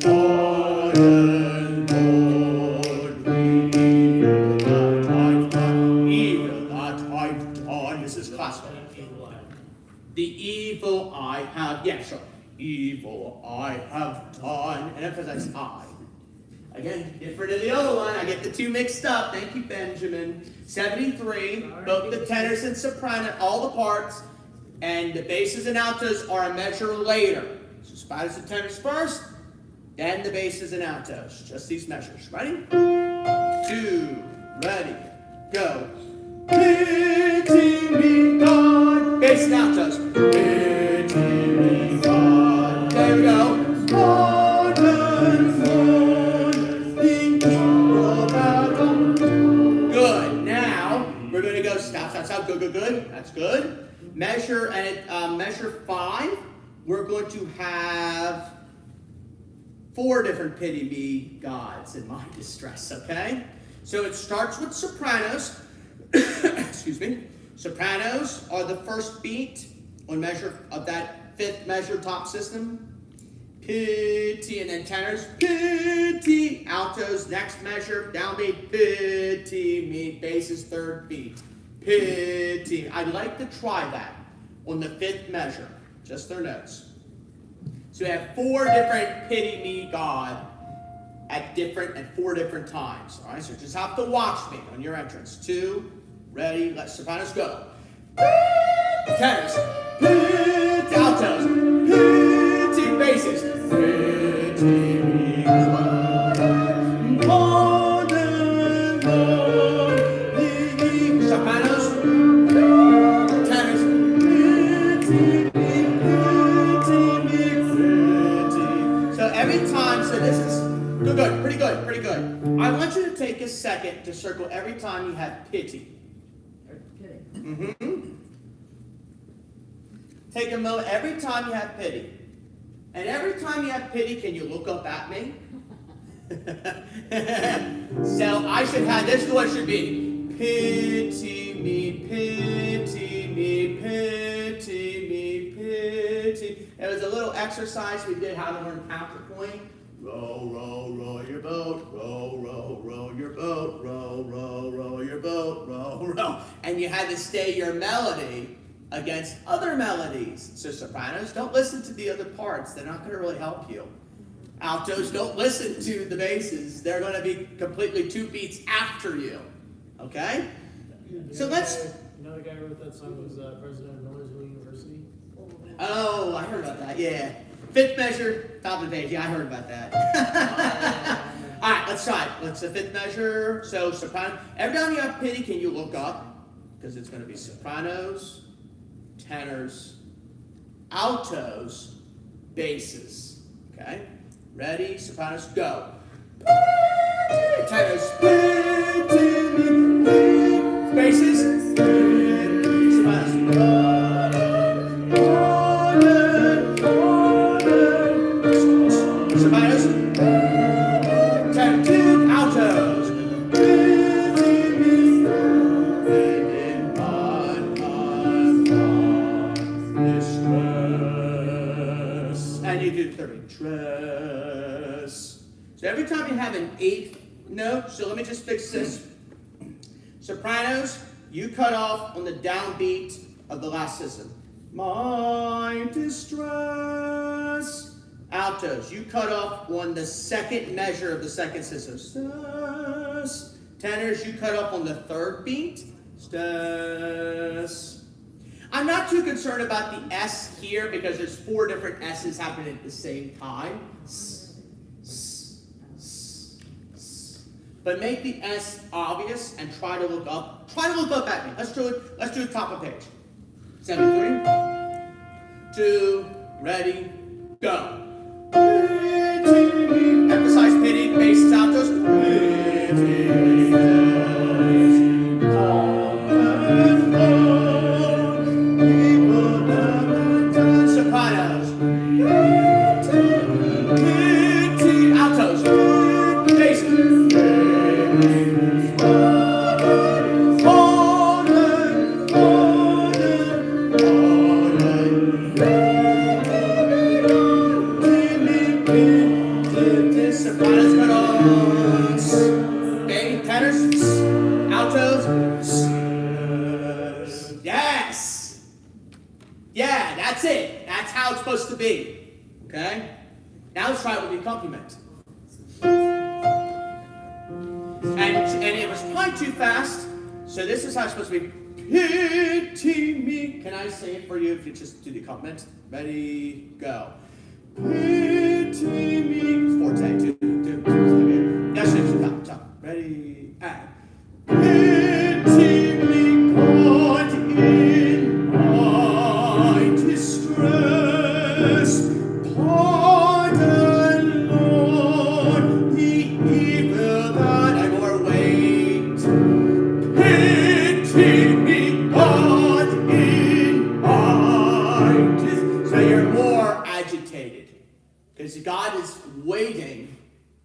Pardon, Lord, the evil that I've done. Evil that I've done. This is classical. The evil I have, yeah, sure. Evil I have done, and emphasize I. Again, different than the other one. I get the two mixed up. Thank you, Benjamin. 73, both the tenors and soprano, all the parts, and the basses and altos are a measure later. So sopranos and tenors first, then the basses and altos. Just these measures. Ready? 2, ready, go. Pity me, God. Bass and altos. Pity me, God. There we go. Pardon, Lord, the evil about them. Good. Now we're going to go stop, stop, stop. Good, good, good. That's good. Measure and measure 5. We're going to have 4 different pity me gods in my distress. Okay. So it starts with sopranos. Excuse me. Sopranos are the first beat on measure of that 5th measure top system. Pity, and then tenors, pity. Altos, next measure, downbeat, pity me. Basses, 3rd beat, pity. I'd like to try that on the 5th measure, just their notes. So we have 4 different pity me God at 4 different times. All right, so just have to watch me on your entrance. 2, ready, let sopranos go. Tenors, pity, altos, pity, basses, pity me, pardon, Lord, the evil. Sopranos, tenors, pity me, pity. So every time, so this is good, pretty good, pretty good. I want you to take a second to circle every time you have pity. Kidding. Take a moment every time you have pity. And every time you have pity, can you look up at me? So I should have, this is what it should be. Pity me, pity me, pity me, pity. It was a little exercise we did how to learn counterpoint. Row, row, row your boat, row, row, row your boat, row, row, row your boat, row, row. And you had to stay your melody against other melodies. So sopranos, don't listen to the other parts. They're not going to really help you. Altos, don't listen to the basses. They're going to be completely 2 beats after you. Okay? So let's... You know the guy who wrote that song was president of Millersville University? Oh, I heard about that, yeah. 5th measure, top of the page. Yeah, I heard about that. All right, let's try it. Let's the 5th measure. So soprano. Every time you have pity, can you look up? Because it's going to be sopranos, tenors, altos, basses. Okay? Ready? Sopranos, go. Tenors, basses, sopranos. Sopranos, tenor, altos. And you do 30. Tress. So every time you have an 8th note, so let me just fix this. Sopranos, you cut off on the downbeat of the last system. My distress. Altos, you cut off on the 2nd measure of the 2nd system. Stas. Tenors, you cut off on the 3rd beat. Stas. I'm not too concerned about the S here because there's 4 different S's happening at the same time. S, s, s, s. But make the S obvious and try to look up. Try to look up at me. Let's do it top of page. 73. 2, ready, go. Emphasize pity, basses, altos. Sopranos. Altos. Basses. Yeah, that's it. That's how it's supposed to be. Okay? Now let's try it with the accompaniment. And it was probably too fast, so this is how it's supposed to be. Pity me. Can I say it for you if you just do the accompaniment? Ready, go. Pity me. Forte. Do. That's it. Top. Ready, and. Pity me, God, in my distress. Pardon, Lord, the evil that I bore. Wait. Pity me, God, in my distress. So you're more agitated because God is waiting,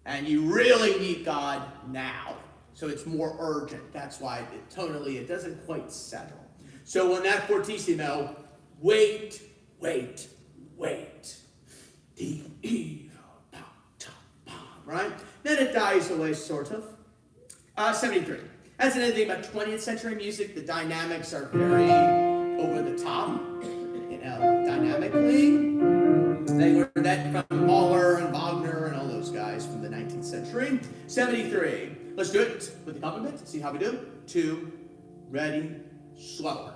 and you really need God now. So it's more urgent. That's why tonally it doesn't quite settle. So when that fortissimo, wait. The evil, right? Then it dies away, sort of. 73. As in anything about 20th century music, the dynamics are very over the top, dynamically. They learned that from Mahler and Wagner and all those guys from the 19th century. 73. Let's do it with the accompaniment. See how we do. 2, ready, slower.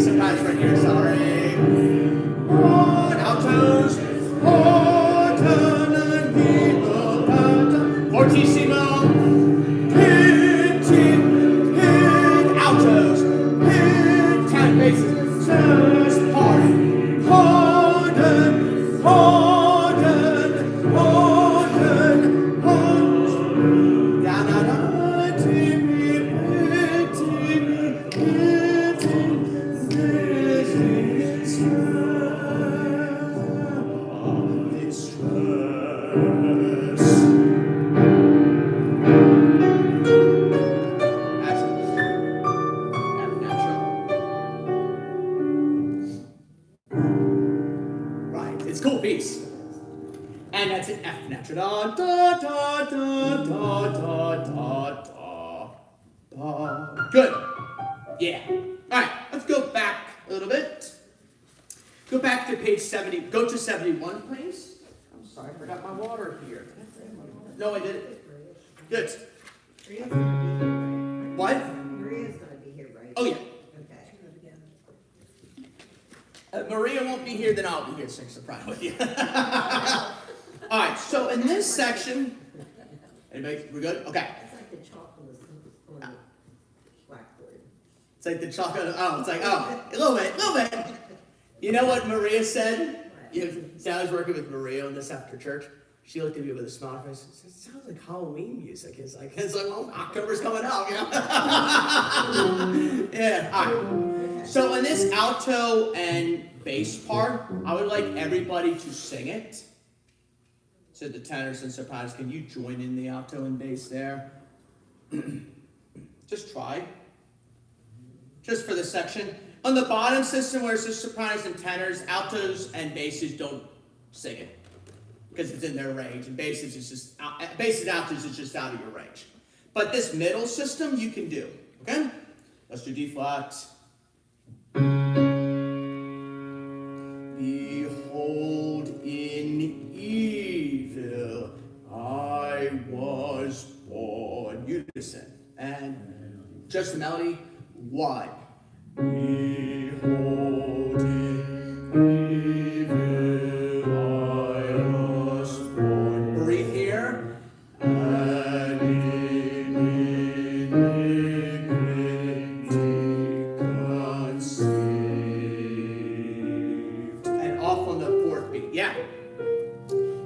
Sometimes right here, sorry. Altos. Fortissimo. Altos. 10 basses. Just pardon. Right, it's a cool piece. And that's an F natural. Da da da da da da da da. Good. Yeah. Alright, let's go back a little bit. Go back to page 70. Go to 71, please. I'm sorry, I forgot my water here. No, I didn't. Good. Maria's gonna be here, right? What? Maria's gonna be here, right? Oh, yeah. Okay. Maria won't be here, then I'll be here, so I can surprise with you. Alright, so in this section, anybody, we're good? Okay. It's like the chocolate on the blackboard. It's like the chocolate, a little bit. You know what Maria said? See, I was working with Maria on this after church. She looked at me with a smile on her face and said, it sounds like Halloween music. It's like, well, October's coming out, you know? Yeah, alright. So in this alto and bass part, I would like everybody to sing it. So the tenors and sopranos, can you join in the alto and bass there? Just try. Just for this section. On the bottom system where it says sopranos and tenors, altos and basses don't sing it. Because it's in their range, and basses and altos is just out of your range. But this middle system you can do, okay? Let's do D flat. Behold, in evil I was born. Unison. And just the melody. 1. Behold, in evil I was born. Breathe here. And in iniquity conceived. And off on the 4th beat. Yeah.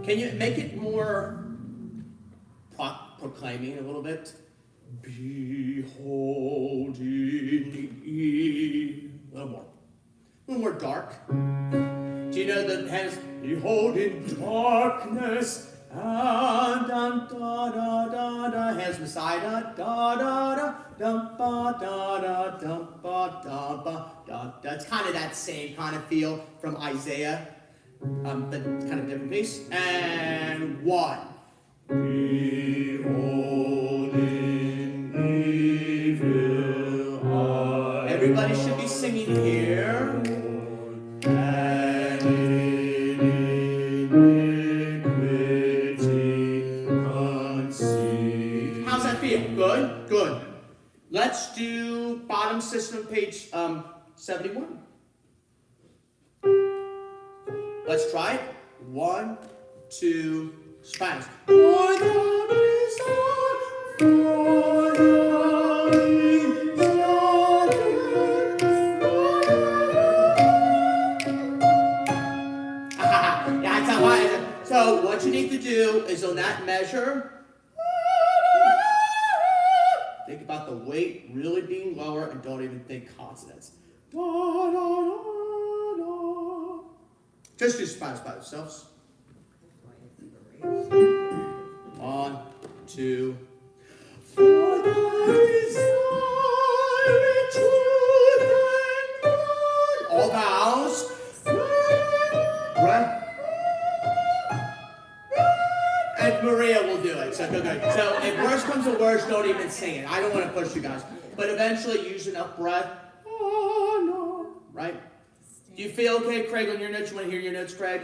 Can you make it more proclaiming a little bit? Behold in a little more dark. Do you know that it has behold in darkness and da da da da has beside da da da da ba da da da ba da ba da. That's kind of that same kind of feel from Isaiah, but kind of different piece. And 1. Behold in Yeah, good, good. Let's do bottom system, page 71. Let's try it. 1, 2, Spanish. That's how I. So what you need to do is on that measure, think about the weight really being lower and don't even think consonants. Just do Spanish by themselves. 1, 2. For thy desire to thy all vowels. Right? And Maria will do it. So good. So if worse comes to worse, don't even sing it. I don't want to push you guys. But eventually use enough breath. Oh no. Right? Do you feel okay, Craig, on your notes? You want to hear your notes, Craig?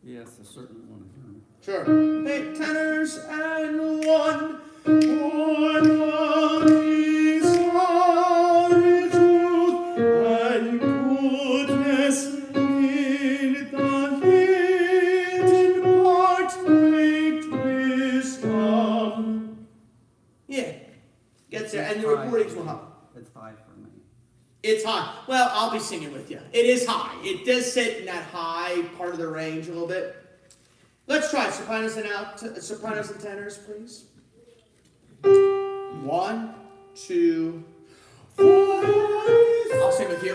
Yes, I certainly want to hear him. Sure. Hey, tenors and 1. For the desire truth and goodness in the hidden part great wisdom. Yeah, gets there, and the recordings will help. It's high for me. It's high. Well, I'll be singing with you. It is high. It does sit in that high part of the range a little bit. Let's try sopranos and tenors, please. 1, 2, 4. I'll sing with you.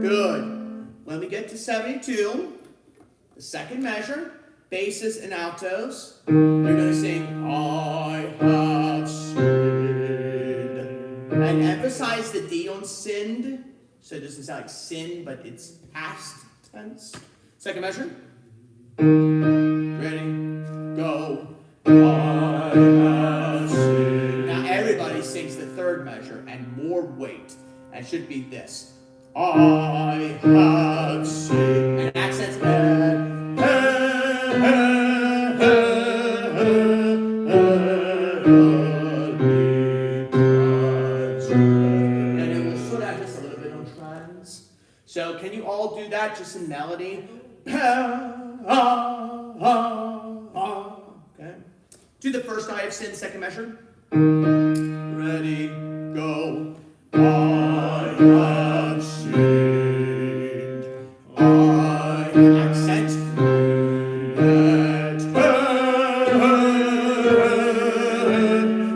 Good. When we get to 72, the second measure, basses and altos, they're going to sing, I have sinned. And emphasize the D on sinned, so it doesn't sound like sin, but it's past tense. Second measure. Ready? Go. I have sinned. Now everybody sings the third measure and more weight. And it should be this. I have sinned. And accents. So can you all do that just in melody? Okay. Do the first I have sinned, second measure. Ready, go. I have sinned. I accent.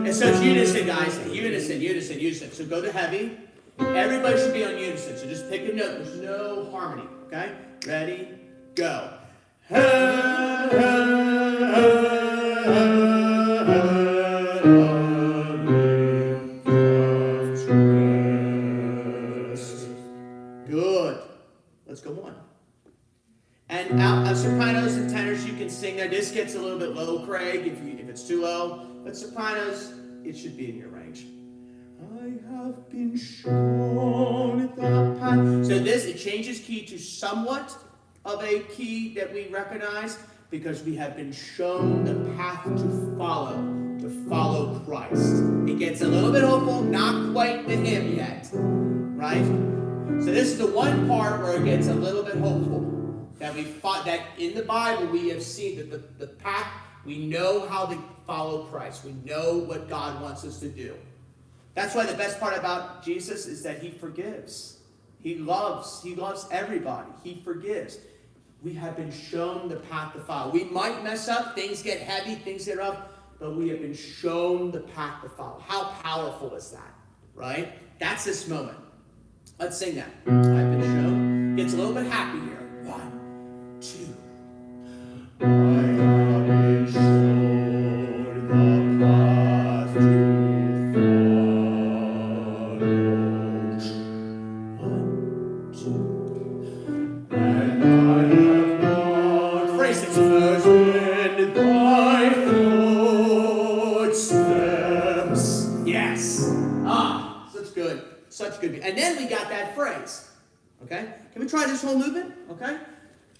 And so it's unison, guys. Unison. So go to heavy. Everybody should be on unison, so just pick a note. There's no harmony, okay? Ready, go. Good. Let's go on. And sopranos and tenors, you can sing there. This gets a little bit low, Craig, if it's too low. But sopranos, it should be in your range. I have been shown the path. So it changes key to somewhat of a key that we recognize because we have been shown the path to follow Christ. It gets a little bit hopeful, not quite the hymn yet, right? So this is the one part where it gets a little bit hopeful. That in the Bible we have seen that the path, we know how to follow Christ. We know what God wants us to do. That's why the best part about Jesus is that he forgives. He loves everybody. He forgives. We have been shown the path to follow. We might mess up, things get heavy, things get rough, but we have been shown the path to follow. How powerful is that, right? That's this moment. Let's sing that. I've been shown. Gets a little bit happy here. 1, 2. I have been shown the path to Yes. Such good. And then we got that phrase. Okay? Can we try this whole movement? Okay?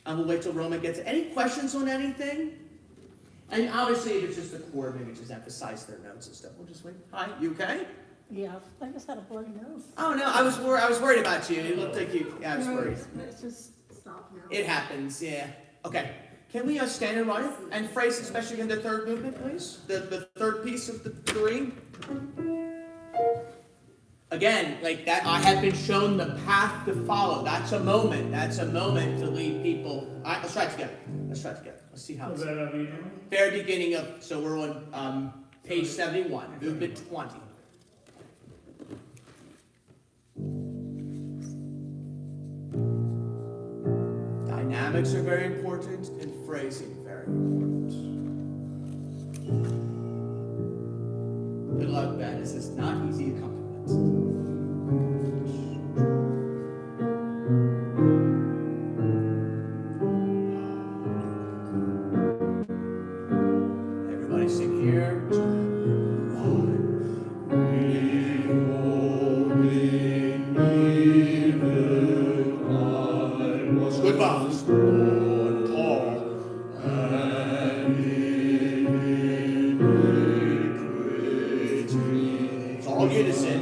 And we'll wait till Roman gets it. Any questions on anything? And obviously, if it's just a chord, maybe just emphasize their notes and stuff. We'll just wait. Hi, you okay? Yeah, I just had a bloody nose. Oh no, I was worried about you. It looked like you. Yeah, I was worried. Let's just stop now. It happens. Yeah. Okay. Can we stand and write and phrase, especially in the third movement, please? The third piece of the three. Again, like that, I have been shown the path to follow. That's a moment. That's a moment to lead people. All right, let's try it together. Let's see how it's. Very beginning of. So we're on page 71, movement 20. Dynamics are very important, and phrasing very important. Good luck, Ben. This is not easy accompaniment. Everybody sing here. Good vowels. It's all unison.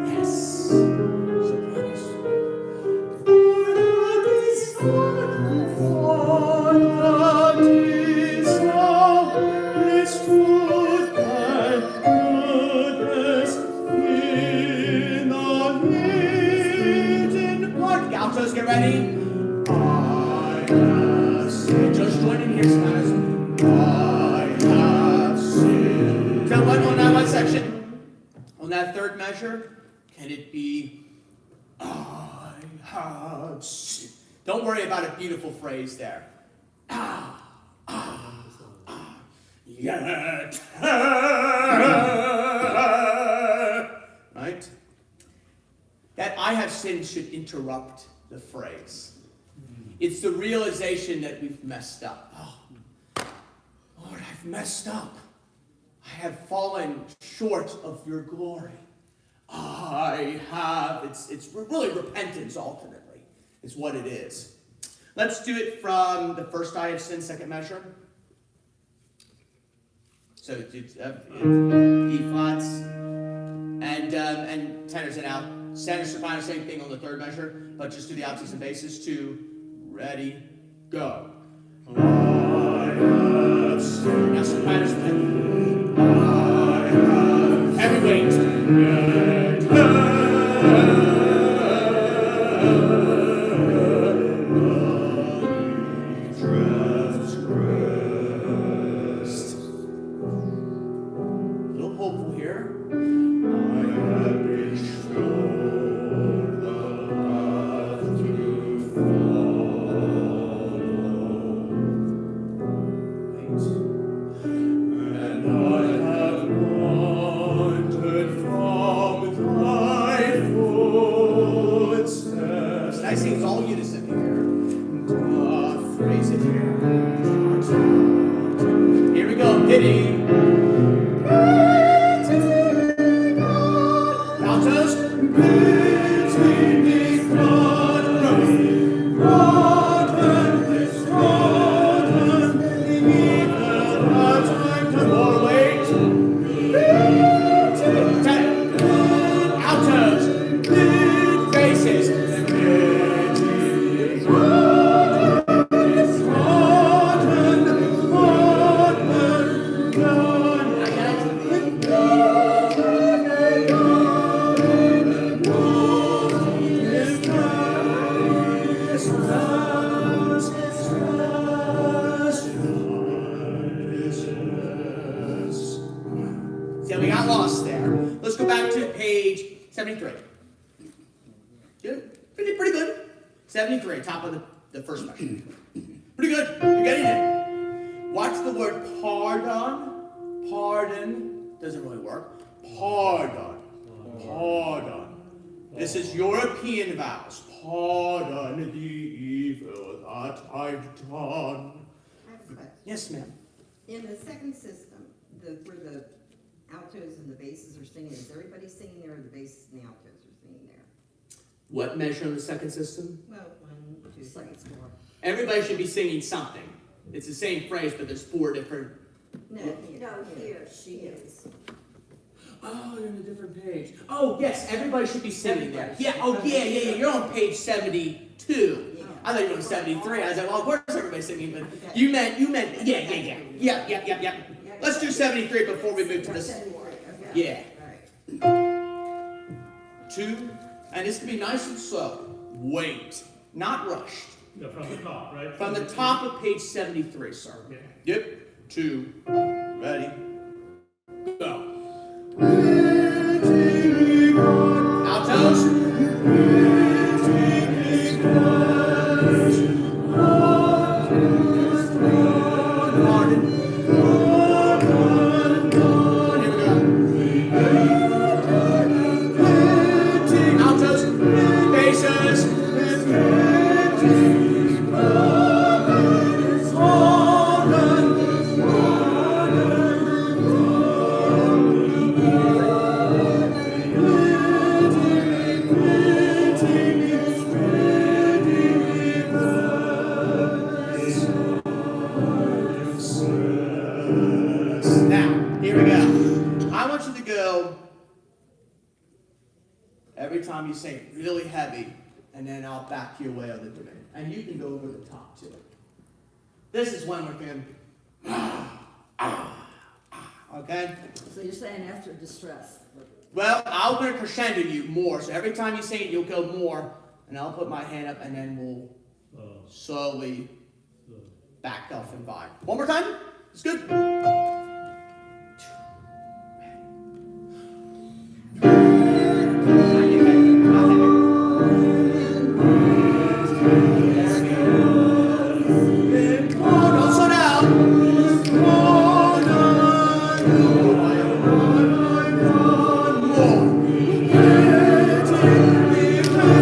Yes. Sopranos. Altos, get ready. I have sinned. Just join in here, Spanish. I have sinned. Now, on that one section, on that third measure, can it be I have sinned? Don't worry about a beautiful phrase there. Yet. Right? That I have sinned should interrupt the phrase. It's the realization that we've messed up. Oh, Lord, I've messed up. I have fallen short of your glory. I have. It's really repentance, ultimately, is what it is. Let's do it from the first I have sinned, second measure. So it's E flats and tenors and out. Standard soprano, same thing on the third measure, but just do the altos and basses. 2, ready, go. I have sinned. Now sopranos again. I have heavyweight. Transgressed. A little hopeful here. I have been shown the path to follow. Wait. And I have wandered from thy footsteps. Nice thing, it's all unison here. Phrase it here. Here we go, pity. Altos. Between these more weight. Altos. Basses. So we got lost there. Let's go back to page 73. Good. Pretty good. 73, top of the first measure. Pretty good. You're getting it. Watch the word pardon. Pardon. Doesn't really work. Pardon. Pardon. This is European vowels. Pardon the evil that I've done. I have a question. Yes, ma'am. In the second system, where the altos and the basses are singing, is everybody singing there, or the basses and the altos are singing there? What measure on the second system? Well, 1, 2, 3, Second score. Everybody should be singing something. It's the same phrase, but there's 4 different. No, here, she is. Oh, you're on a different page. Oh, yes, everybody should be singing there. Everybody Yeah, should. oh, yeah. You're on page 72. Yeah. I thought you were on 73. I was like, well, of course everybody's singing, but Okay. you meant, yeah. Let's do 73 before we move to this. Okay. Yeah. Right. 2, and this can be nice and slow. Wait, not rushed. Yeah, from the top, right? From the top of page 73, sir. Okay. Yep. 2, ready, go. Altos. Altos, basses. Now, here we go. I want you to go every time you sing it really heavy, and then I'll back you away on the domain. And you can go over the top too. This is when we're going, okay? So you're saying after distress. Well, I'll going to crescendo you more. So every time you sing it, you'll go more, and I'll put my hand up, and then we'll slowly back off and vibe. One more time. It's good.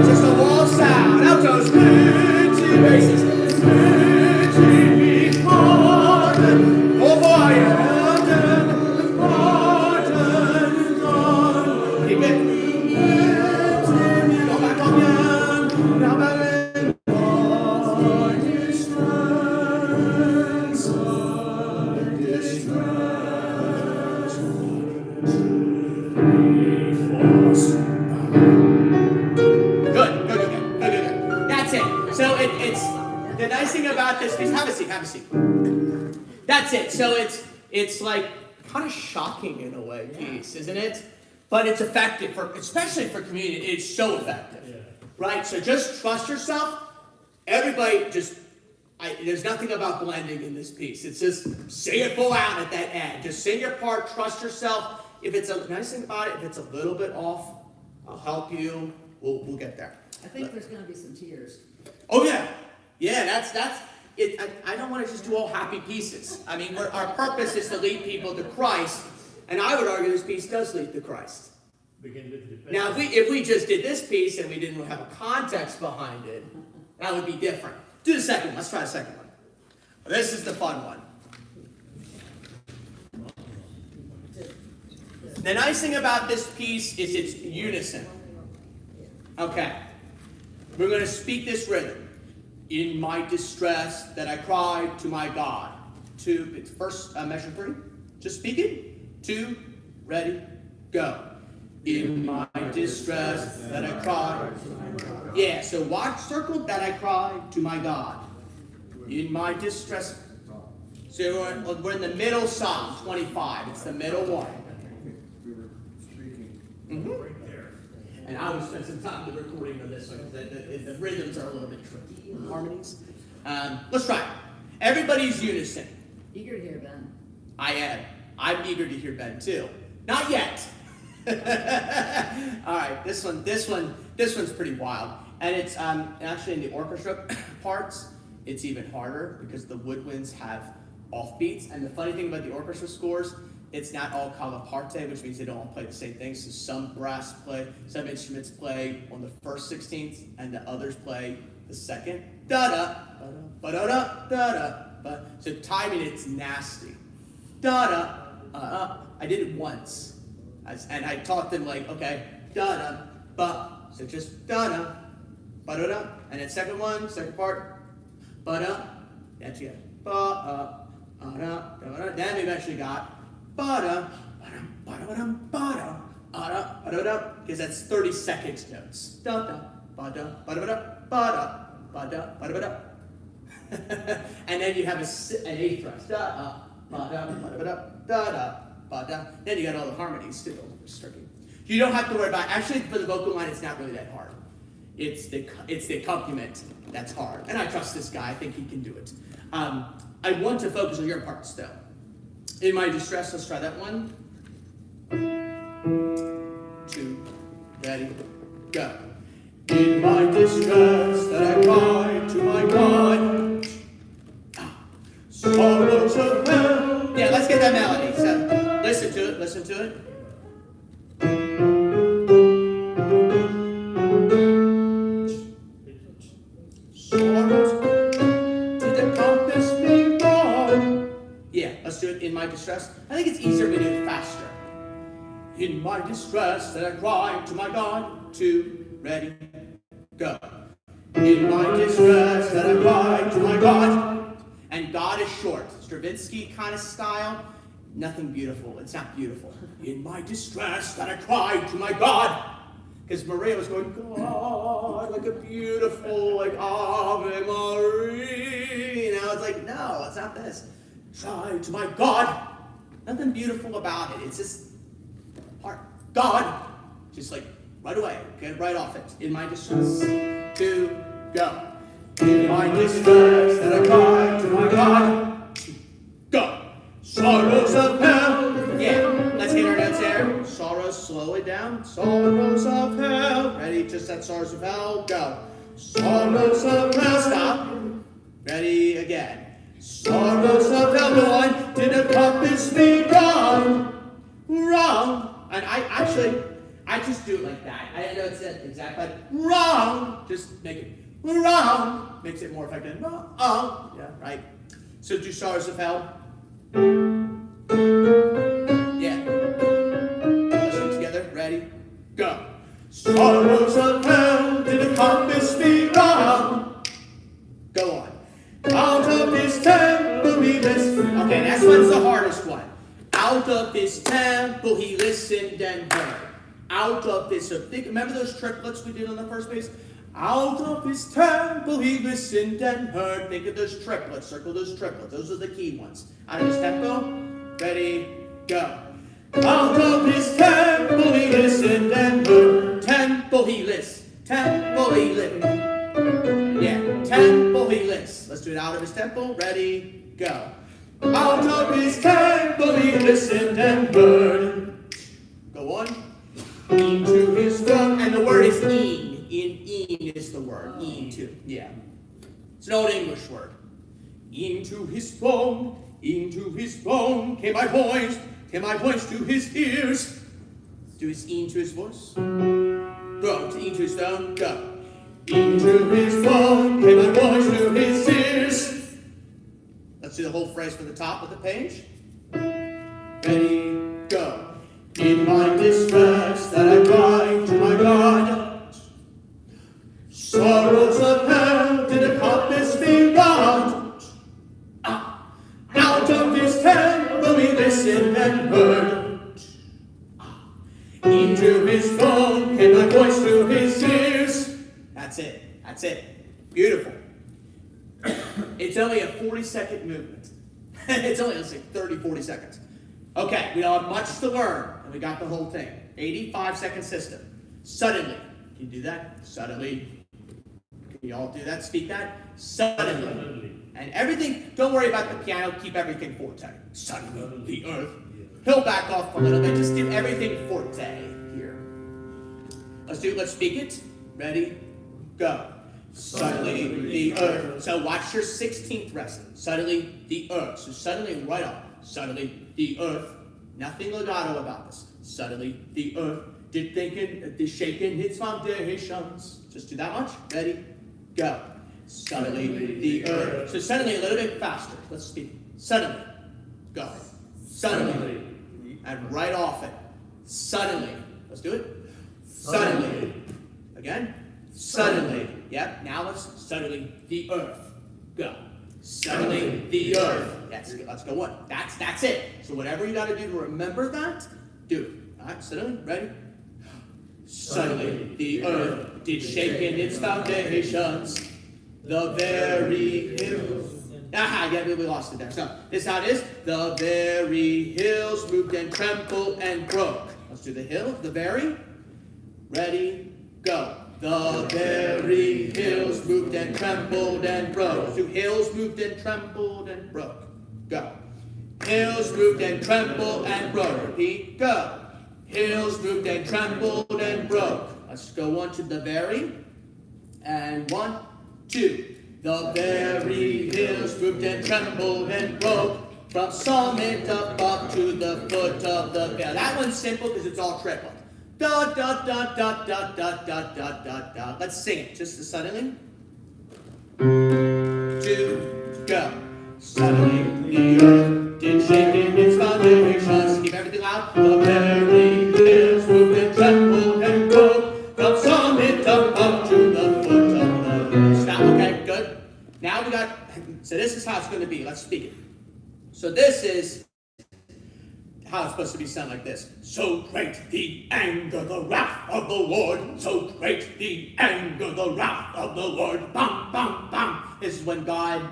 Just a wall sound. Altos. Basses. Oh boy. Keep it. Go back on young. Now back in. Good. That's it. So it's the nice thing about this piece. Have a seat. That's it. So it's like kind of shocking in a way piece, isn't it? But it's effective especially for community. It's so effective, Yeah. right? So just trust yourself. Everybody there's nothing about blending in this piece. It's just sing it full out at that end. Just sing your part. Trust yourself. If it's a nice thing about it, if it's a little bit off, I'll help you. We'll get there. I think there's gonna be some tears. Oh yeah, that's it. I don't want to just do all happy pieces. I mean, our purpose is to lead people to Christ, and I would argue this piece does lead to Christ. Begin with the Now, if we just did this piece and we didn't have a context behind it, that would be different. Do the second one. Let's try the second one. This is the fun one. The nice thing about this piece is it's unison. Okay. We're going to speak this rhythm. In my distress that I cried to my God. First, measure 3. Just speak it. 2, ready, go. In my distress that I cried. Yeah, so watch circle that I cried to my God. In my distress. So we're in the middle Psalm 25. It's the middle one. Mm-hmm. And I would spend some time with the recording of this one because the rhythms are a little bit tricky, harmonies. Let's try it. Everybody's unison. Eager to hear Ben. I am. I'm eager to hear Ben too. Not yet. All right, this one's pretty wild, and it's actually in the orchestra parts. It's even harder because the woodwinds have offbeats, and the funny thing about the orchestra scores, it's not all cava parte, which means they don't all play the same thing. So some instruments play on the first 16th, and the others play the second. Da da da da da da da. So timing it's nasty. Da da I did it once. And I taught them like, okay, da-da, ba. So just da-da, ba-da-da. And then second part, ba-da. That's it. Ba-da, da-da. Then we eventually got ba-da, ba-da, ba-da, ba-da, ba-da, because that's 30-second notes. Da-da, ba-da, ba-da, ba-da, ba-da, ba-da. And then you have an eighth rest. Da-da, ba-da, ba-da, da-da, ba-da. Then you got all the harmonies too, which is tricky. You don't have to worry about, actually for the vocal line, it's not really that hard. It's the accompaniment that's hard. And I trust this guy, I think he can do it. I want to focus on your parts though. In my distress, let's try that one. 2, ready, go. In my distress that I cried to my God, sorrows of hell. Yeah, let's get that melody. So listen to it, listen to it. Let's do it in my distress. I think it's easier to do it faster. In my distress that I cried to my God. 2, ready, go. In my distress that I cried to my God. And God is short. Stravinsky kind of style. Nothing beautiful. It's not beautiful. In my distress that I cried to my God. Because Maria was going, God, like a beautiful, like Ave Maria. You know, it's like, no, it's not this. Try to my God. Nothing beautiful about it. It's just heart. God. Just like right away. Get right off it. In my distress. 2, go. In my distress that I cried to my God. Go. Sorrows of hell. Yeah. Let's get our notes there. Sorrows, slow it down. Sorrows of hell. Ready? Just that sorrows of hell. Go. Sorrows of hell. Stop. Ready? Again. Sorrows of hell, go on, did encompass me wrong, wrong. And I just do it like that. I know it's that exact, but wrong. Just make it wrong. Makes it more effective. Wrong. Yeah, right. So do sorrows of hell. Yeah. Let's do it together. Ready? Go. Sorrows of hell did encompass me wrong. Go on. Out of his temple he listened. Okay, that's one's the hardest one. Out of his temple he listened and heard. Out of his, so think, remember those triplets we did on the first base? Out of his temple he listened and heard. Think of those triplets, circle those triplets. Those are the key ones. Out of his temple, ready, go. Out of his temple he listened and heard. Temple he listened. Temple he listened. Yeah, temple he lists. Let's do it out of his temple. Ready, go. Out of his temple he listened and heard. Go on. Into his throne. And the word is een. In is the word. Een too. Yeah. It's an old English word. Into his throne came my voice to his ears. Do his een to his voice. Throne to een to his throne. Go. Into his throne came my voice to his ears. Let's do the whole phrase from the top of the page. Ready, go. In my distress that I cried to my God, sorrows of hell did encompass me round. Out of his temple he listened and heard. Into his throne came my voice to his ears. That's it. That's it. Beautiful. It's only a 40-second movement. It's only, let's say, 30, 40 seconds. Okay, we don't have much to learn, and we got the whole thing. 85-second system. Suddenly. Can you do that? Suddenly. Can you all do that? Speak that? Suddenly. And everything, don't worry about the piano, keep everything forte. Suddenly, the earth. He'll back off a little bit, just do everything forte here. Let's speak it. Ready? Go. Suddenly the earth. So watch your 16th rest. Suddenly the earth. So suddenly right off. Suddenly the earth. Nothing legato about this. Suddenly the earth did thinking, did shaking its foundations. Just do that much. Ready? Go. Suddenly the earth. So suddenly a little bit faster. Let's speak. Suddenly. Go. Suddenly And right off it. Suddenly. Let's do it. Suddenly. Again. Suddenly. Yep. Now let's suddenly the earth. Go. Suddenly the earth. Let's go one. That's it. So whatever you got to do to remember that, do it. All right. Suddenly. Ready? Suddenly the earth did shake in its foundations. The very hills. Yeah, we lost it there. So this is how it is. The very hills moved and trembled and broke. Let's do the hill. The very. Ready, go. The very hills moved and trembled and broke. Let's do hills moved and trembled and broke. Go. Hills moved and trembled and broke. Repeat, go. Hills moved and trembled and broke. Let's go on to the very. And 1, 2. The very hills moved and trembled and broke. From summit up to the foot of the vale. That one's simple because it's all triple. Da da da da da da da da da da. Let's sing it just suddenly. 2, go. Suddenly the earth did shake in its foundations. Keep everything loud. The very hills moved and trembled and broke. From summit up to the foot of the vale. Stop. Okay, good. Now we got. So this is how it's going to be. Let's speak it. So this is how it's supposed to be sung like this. So great the anger, the wrath of the Lord. So great the anger, the wrath of the Lord. Bam, bam, bam. This is when God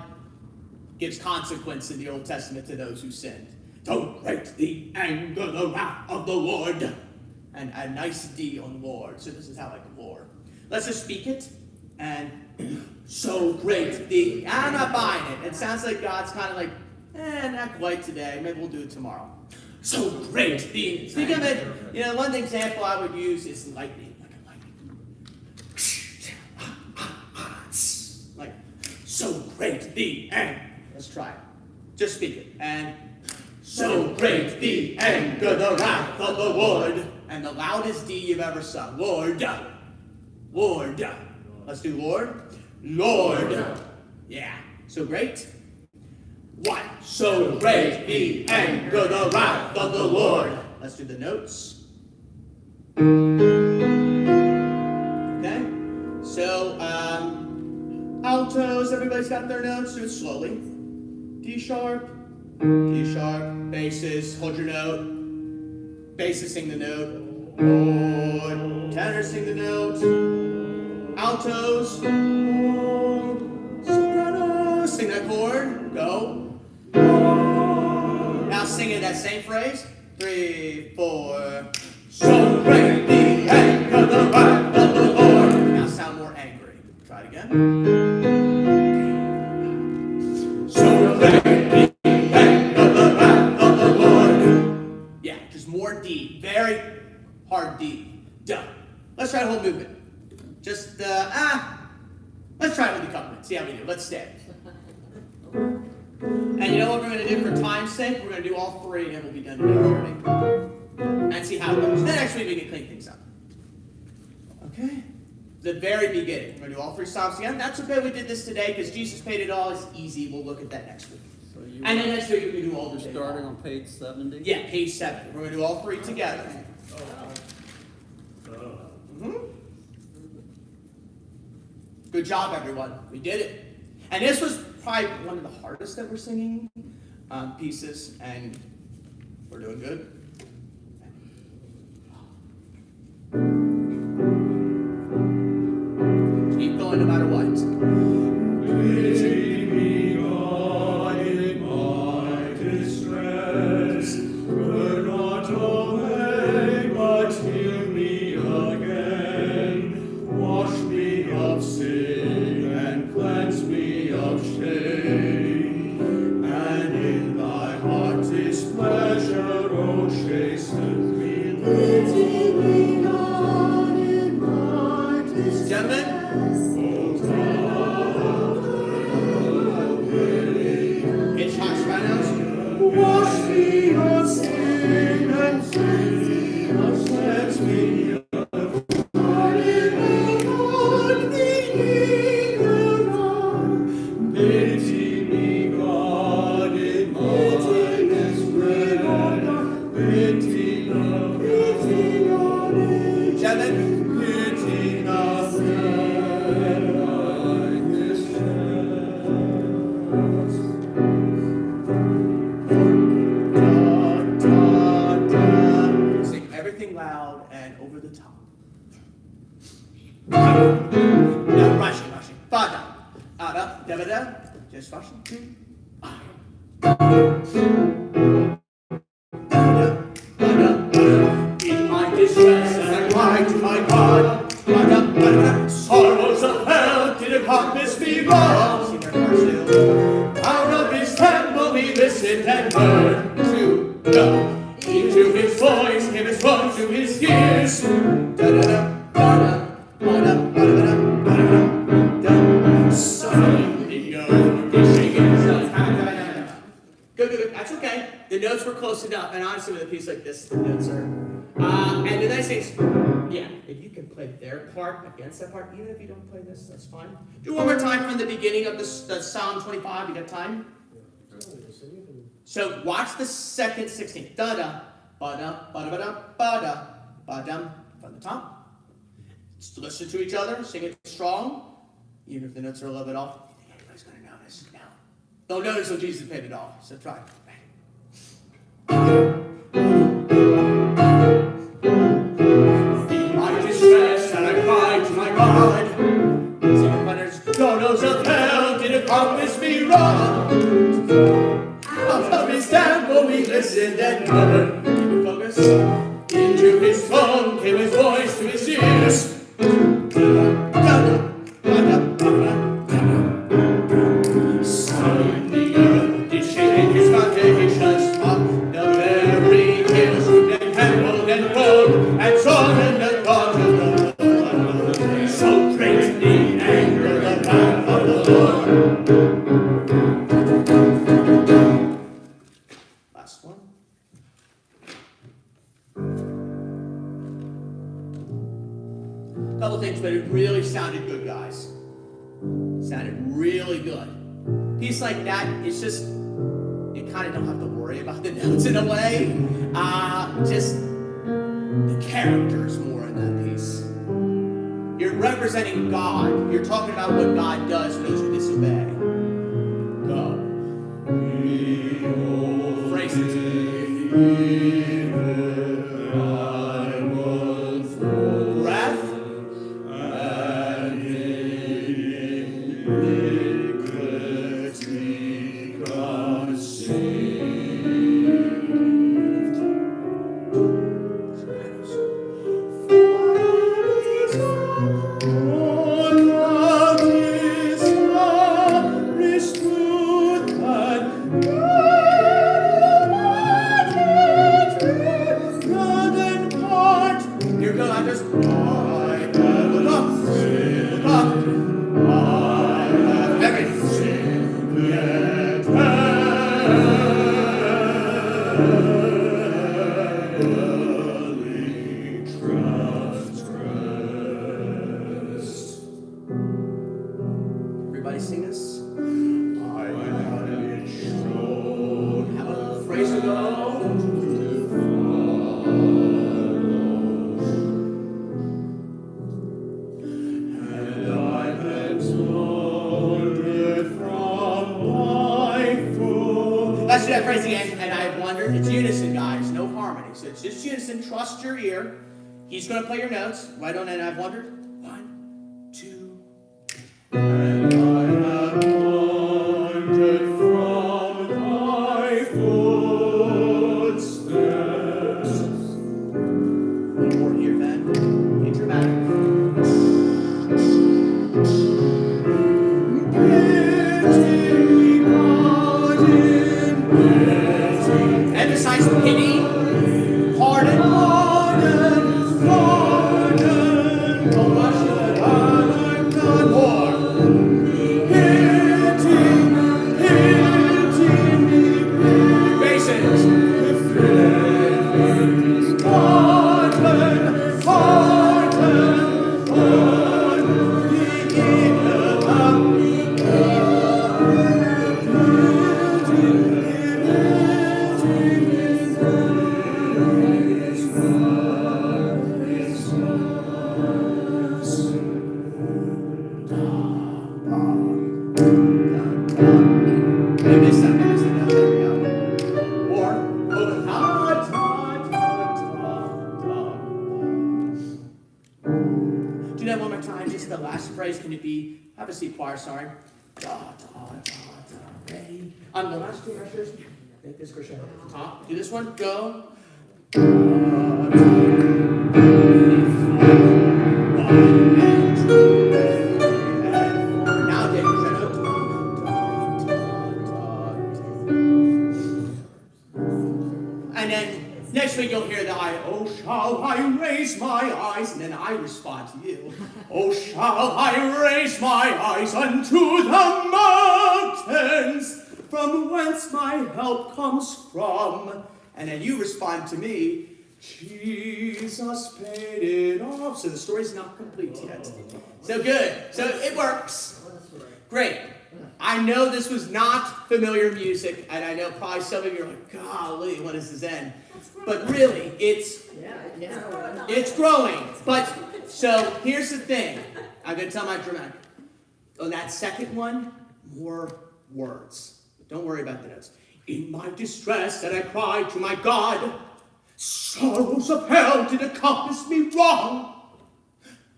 gives consequence in the Old Testament to those who sinned. So great the anger, the wrath of the Lord. And a nice D on Lord. So this is how like Lord. Let's just speak it. And so great the, I'm not buying it. It sounds like God's kind of like, not quite today. Maybe we'll do it tomorrow. So great the, think of it, one example I would use is lightning. Like a lightning. Like, so great the, and, let's try it. Just speak it. And so great the anger, the wrath of the Lord. And the loudest D you've ever sung. Lord. Lord. Let's do Lord. Lord. Yeah. So great. 1. So great the anger, the wrath of the Lord. Let's do the notes. Okay. So, altos, everybody's got their notes. Do it slowly. D sharp. D sharp. Basses, hold your note. Basses, sing the note. Lord. Tenors, sing the note. Altos. Sopranos, sing that chord. Go. Now sing it that same phrase. 3, 4. So great the anger, the wrath of the Lord. Now sound more angry. Try it again. So great the anger, the wrath of the Lord. Yeah, just more D. Very hard D. Done. Let's try the whole movement. Just, let's try it with the accompaniment. See how we do. Let's stay. And you know what we're going to do for time's sake? We're going to do all 3 and we'll be done today. And see how it goes. Then next week we can clean things up. Okay? The very beginning. We're going to do all 3 songs again. That's okay we did this today because Jesus paid it all. It's easy. We'll look at that next week. So And then next week we can do all the day. starting on page 70? Yeah, page 7. We're going to do all 3 together. Good job, everyone. We did it. And this was probably one of the hardest that we're singing pieces, and we're doing good. Keep going no matter what. Pity me, God, in my distress. Turn not away, but heal me again. Wash me of sin and cleanse me of shame. And in thy heart displeasure, O chasten me. Pity me, God, in my distress. Gentlemen, it's hot sopranos. Wash me of sin and cleanse me of pardon me, God, beneath the dawn. Pity me, God, in my distress. Pity hitting us like this Sing everything loud and over the top. No, rushing. Ba-da. Da-da, da-da-da. Just rushing. In my distress and I cried to my God. Sorrows of hell did encompass me wrong. See their hearts still. Out of his temple he listened and heard to go. Into his voice came his voice to his ears. Da-da-da, da-da, ba-da, ba-da-da, ba-da-da, da. Son, the earth is shaking itself. Good. That's okay. The notes were close enough, and honestly, with a piece like this, the notes are. And the nice thing is, yeah, if you can play their part against that part, even if you don't play this, that's fine. Do one more time from the beginning of the Psalm 25. You got time? So watch the second 16. Da da, ba da, ba da ba da, ba da, ba dum from the top. Just listen to each other, sing it strong, even if the notes are a little bit off. You think anybody's gonna notice? No. They'll notice when Jesus paid it all. So try. In my distress and I cried to my God. Sing runners, donos of hell did accomplish me wrong. Out of his temple we listened and heard. Keep it focused. Into his throne came his voice to his ears. Sun, the earth did shake and his foundations up. The very hills and trembled and rolled and song and the God of the Lord. So great the anger, the wrath of the Lord. Last one. Couple things, but it really sounded good, guys. Sounded really good. Piece like that, it's just, you kind of don't have to worry about the notes in a way. Just the characters more in that piece. You're representing God. You're talking about what God does for those who disobey. Go. Phrases. Breath. Here goes, I just, look up, I have everything yet heavenly transgressed. Everybody sing this. I have been shown. Have a phrase to go. Let's do that phrase again. And I've wondered, it's unison, guys, no harmony. So it's just unison. Trust your ear. He's going to play your notes. Right on, and I've wondered. 1, 2. And I have wandered from thy footsteps. One more here, then. Be dramatic. Emphasize pity, pardon, compassion, and I'm not more. last phrase, can it be, have a seat, choir, sorry. Da, da, da, da, ready. The last two measures, make this crescendo. Top, do this one, go. Da, da, one and two and three and four. Now take crescendo. And then next week you'll hear the oh shall I raise my eyes, and then I respond to you. Oh shall I raise my eyes unto the mountains, from whence my help comes from. And then you respond to me, Jesus paid it off. So the story's not complete yet. So good. So it works. Great. I know this was not familiar music, and I know probably some of you are like, golly, when does this end? But really, it's growing. But, so here's the thing. I'm going to tell my dramatic. On that second one, more words. Don't worry about the notes. In my distress, and I cried to my God, sorrows of hell did encompass me wrong.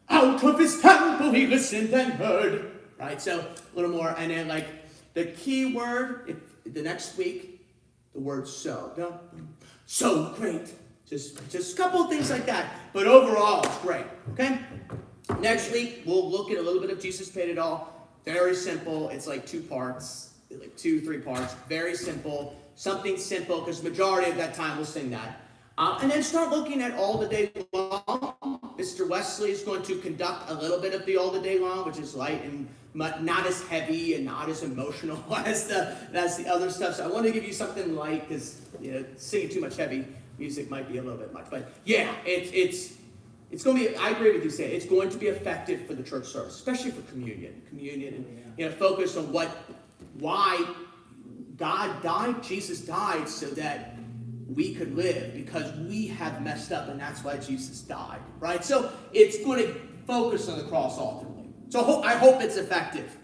Out of his temple he listened and heard. Right, so a little more, and then like the key word, the next week, the word so. No? So great. Just a couple of things like that. But overall, it's great. Okay? Next week, we'll look at a little bit of Jesus Paid It All. Very simple. It's like 2 parts, like 2-3 parts. Very simple. Something simple, because majority of that time we'll sing that. And then start looking at All the Day Long. Mr. Wesley is going to conduct a little bit of the All the Day Long, which is light and not as heavy and not as emotional as the other stuff. So I want to give you something light, because singing too much heavy music might be a little bit much. But yeah, it's going to be. I agree with you, Say it's going to be effective for the church service, especially for communion, and focus on why God died. Jesus died so that we could live, because we have messed up, and that's why Jesus died, right? So it's going to focus on the cross ultimately. So I hope it's effective.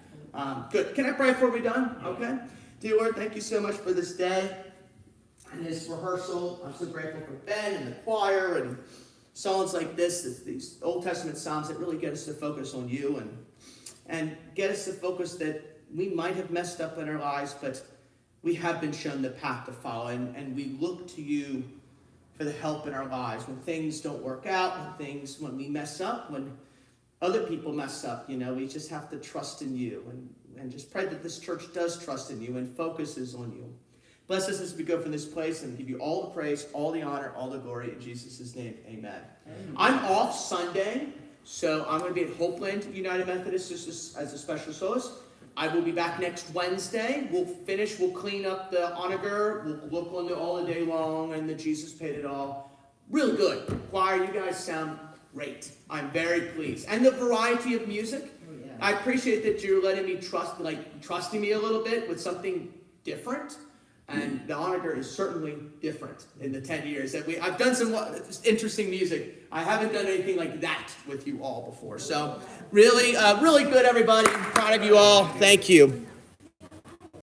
Good. Can I pray before we're done? Okay. Dear Lord, thank you so much for this day and this rehearsal. I'm so grateful for Ben and the choir and songs like this, these Old Testament songs that really get us to focus on you and get us to focus that we might have messed up in our lives, but we have been shown the path to follow, and we look to you for the help in our lives when things don't work out, when we mess up, when other people mess up. We just have to trust in you and just pray that this church does trust in you and focuses on you. Bless us as we go from this place, and give you all the praise, all the honor, all the glory in Jesus' name. Amen. I'm off Sunday, so I'm going to be at Hopeland United Methodist just as a special soloist. I will be back next Wednesday. We'll clean up the onager. We'll look on the All the Day Long and the Jesus Paid It All. Really good. Choir, you guys sound great. I'm very pleased. And the variety of music. Oh, yeah. I appreciate that you're letting me trusting me a little bit with something different. And the onager is certainly different in the 10 years that I've done some interesting music. I haven't done anything like that with you all before. So really, really good, everybody. I'm proud of you all. Thank you.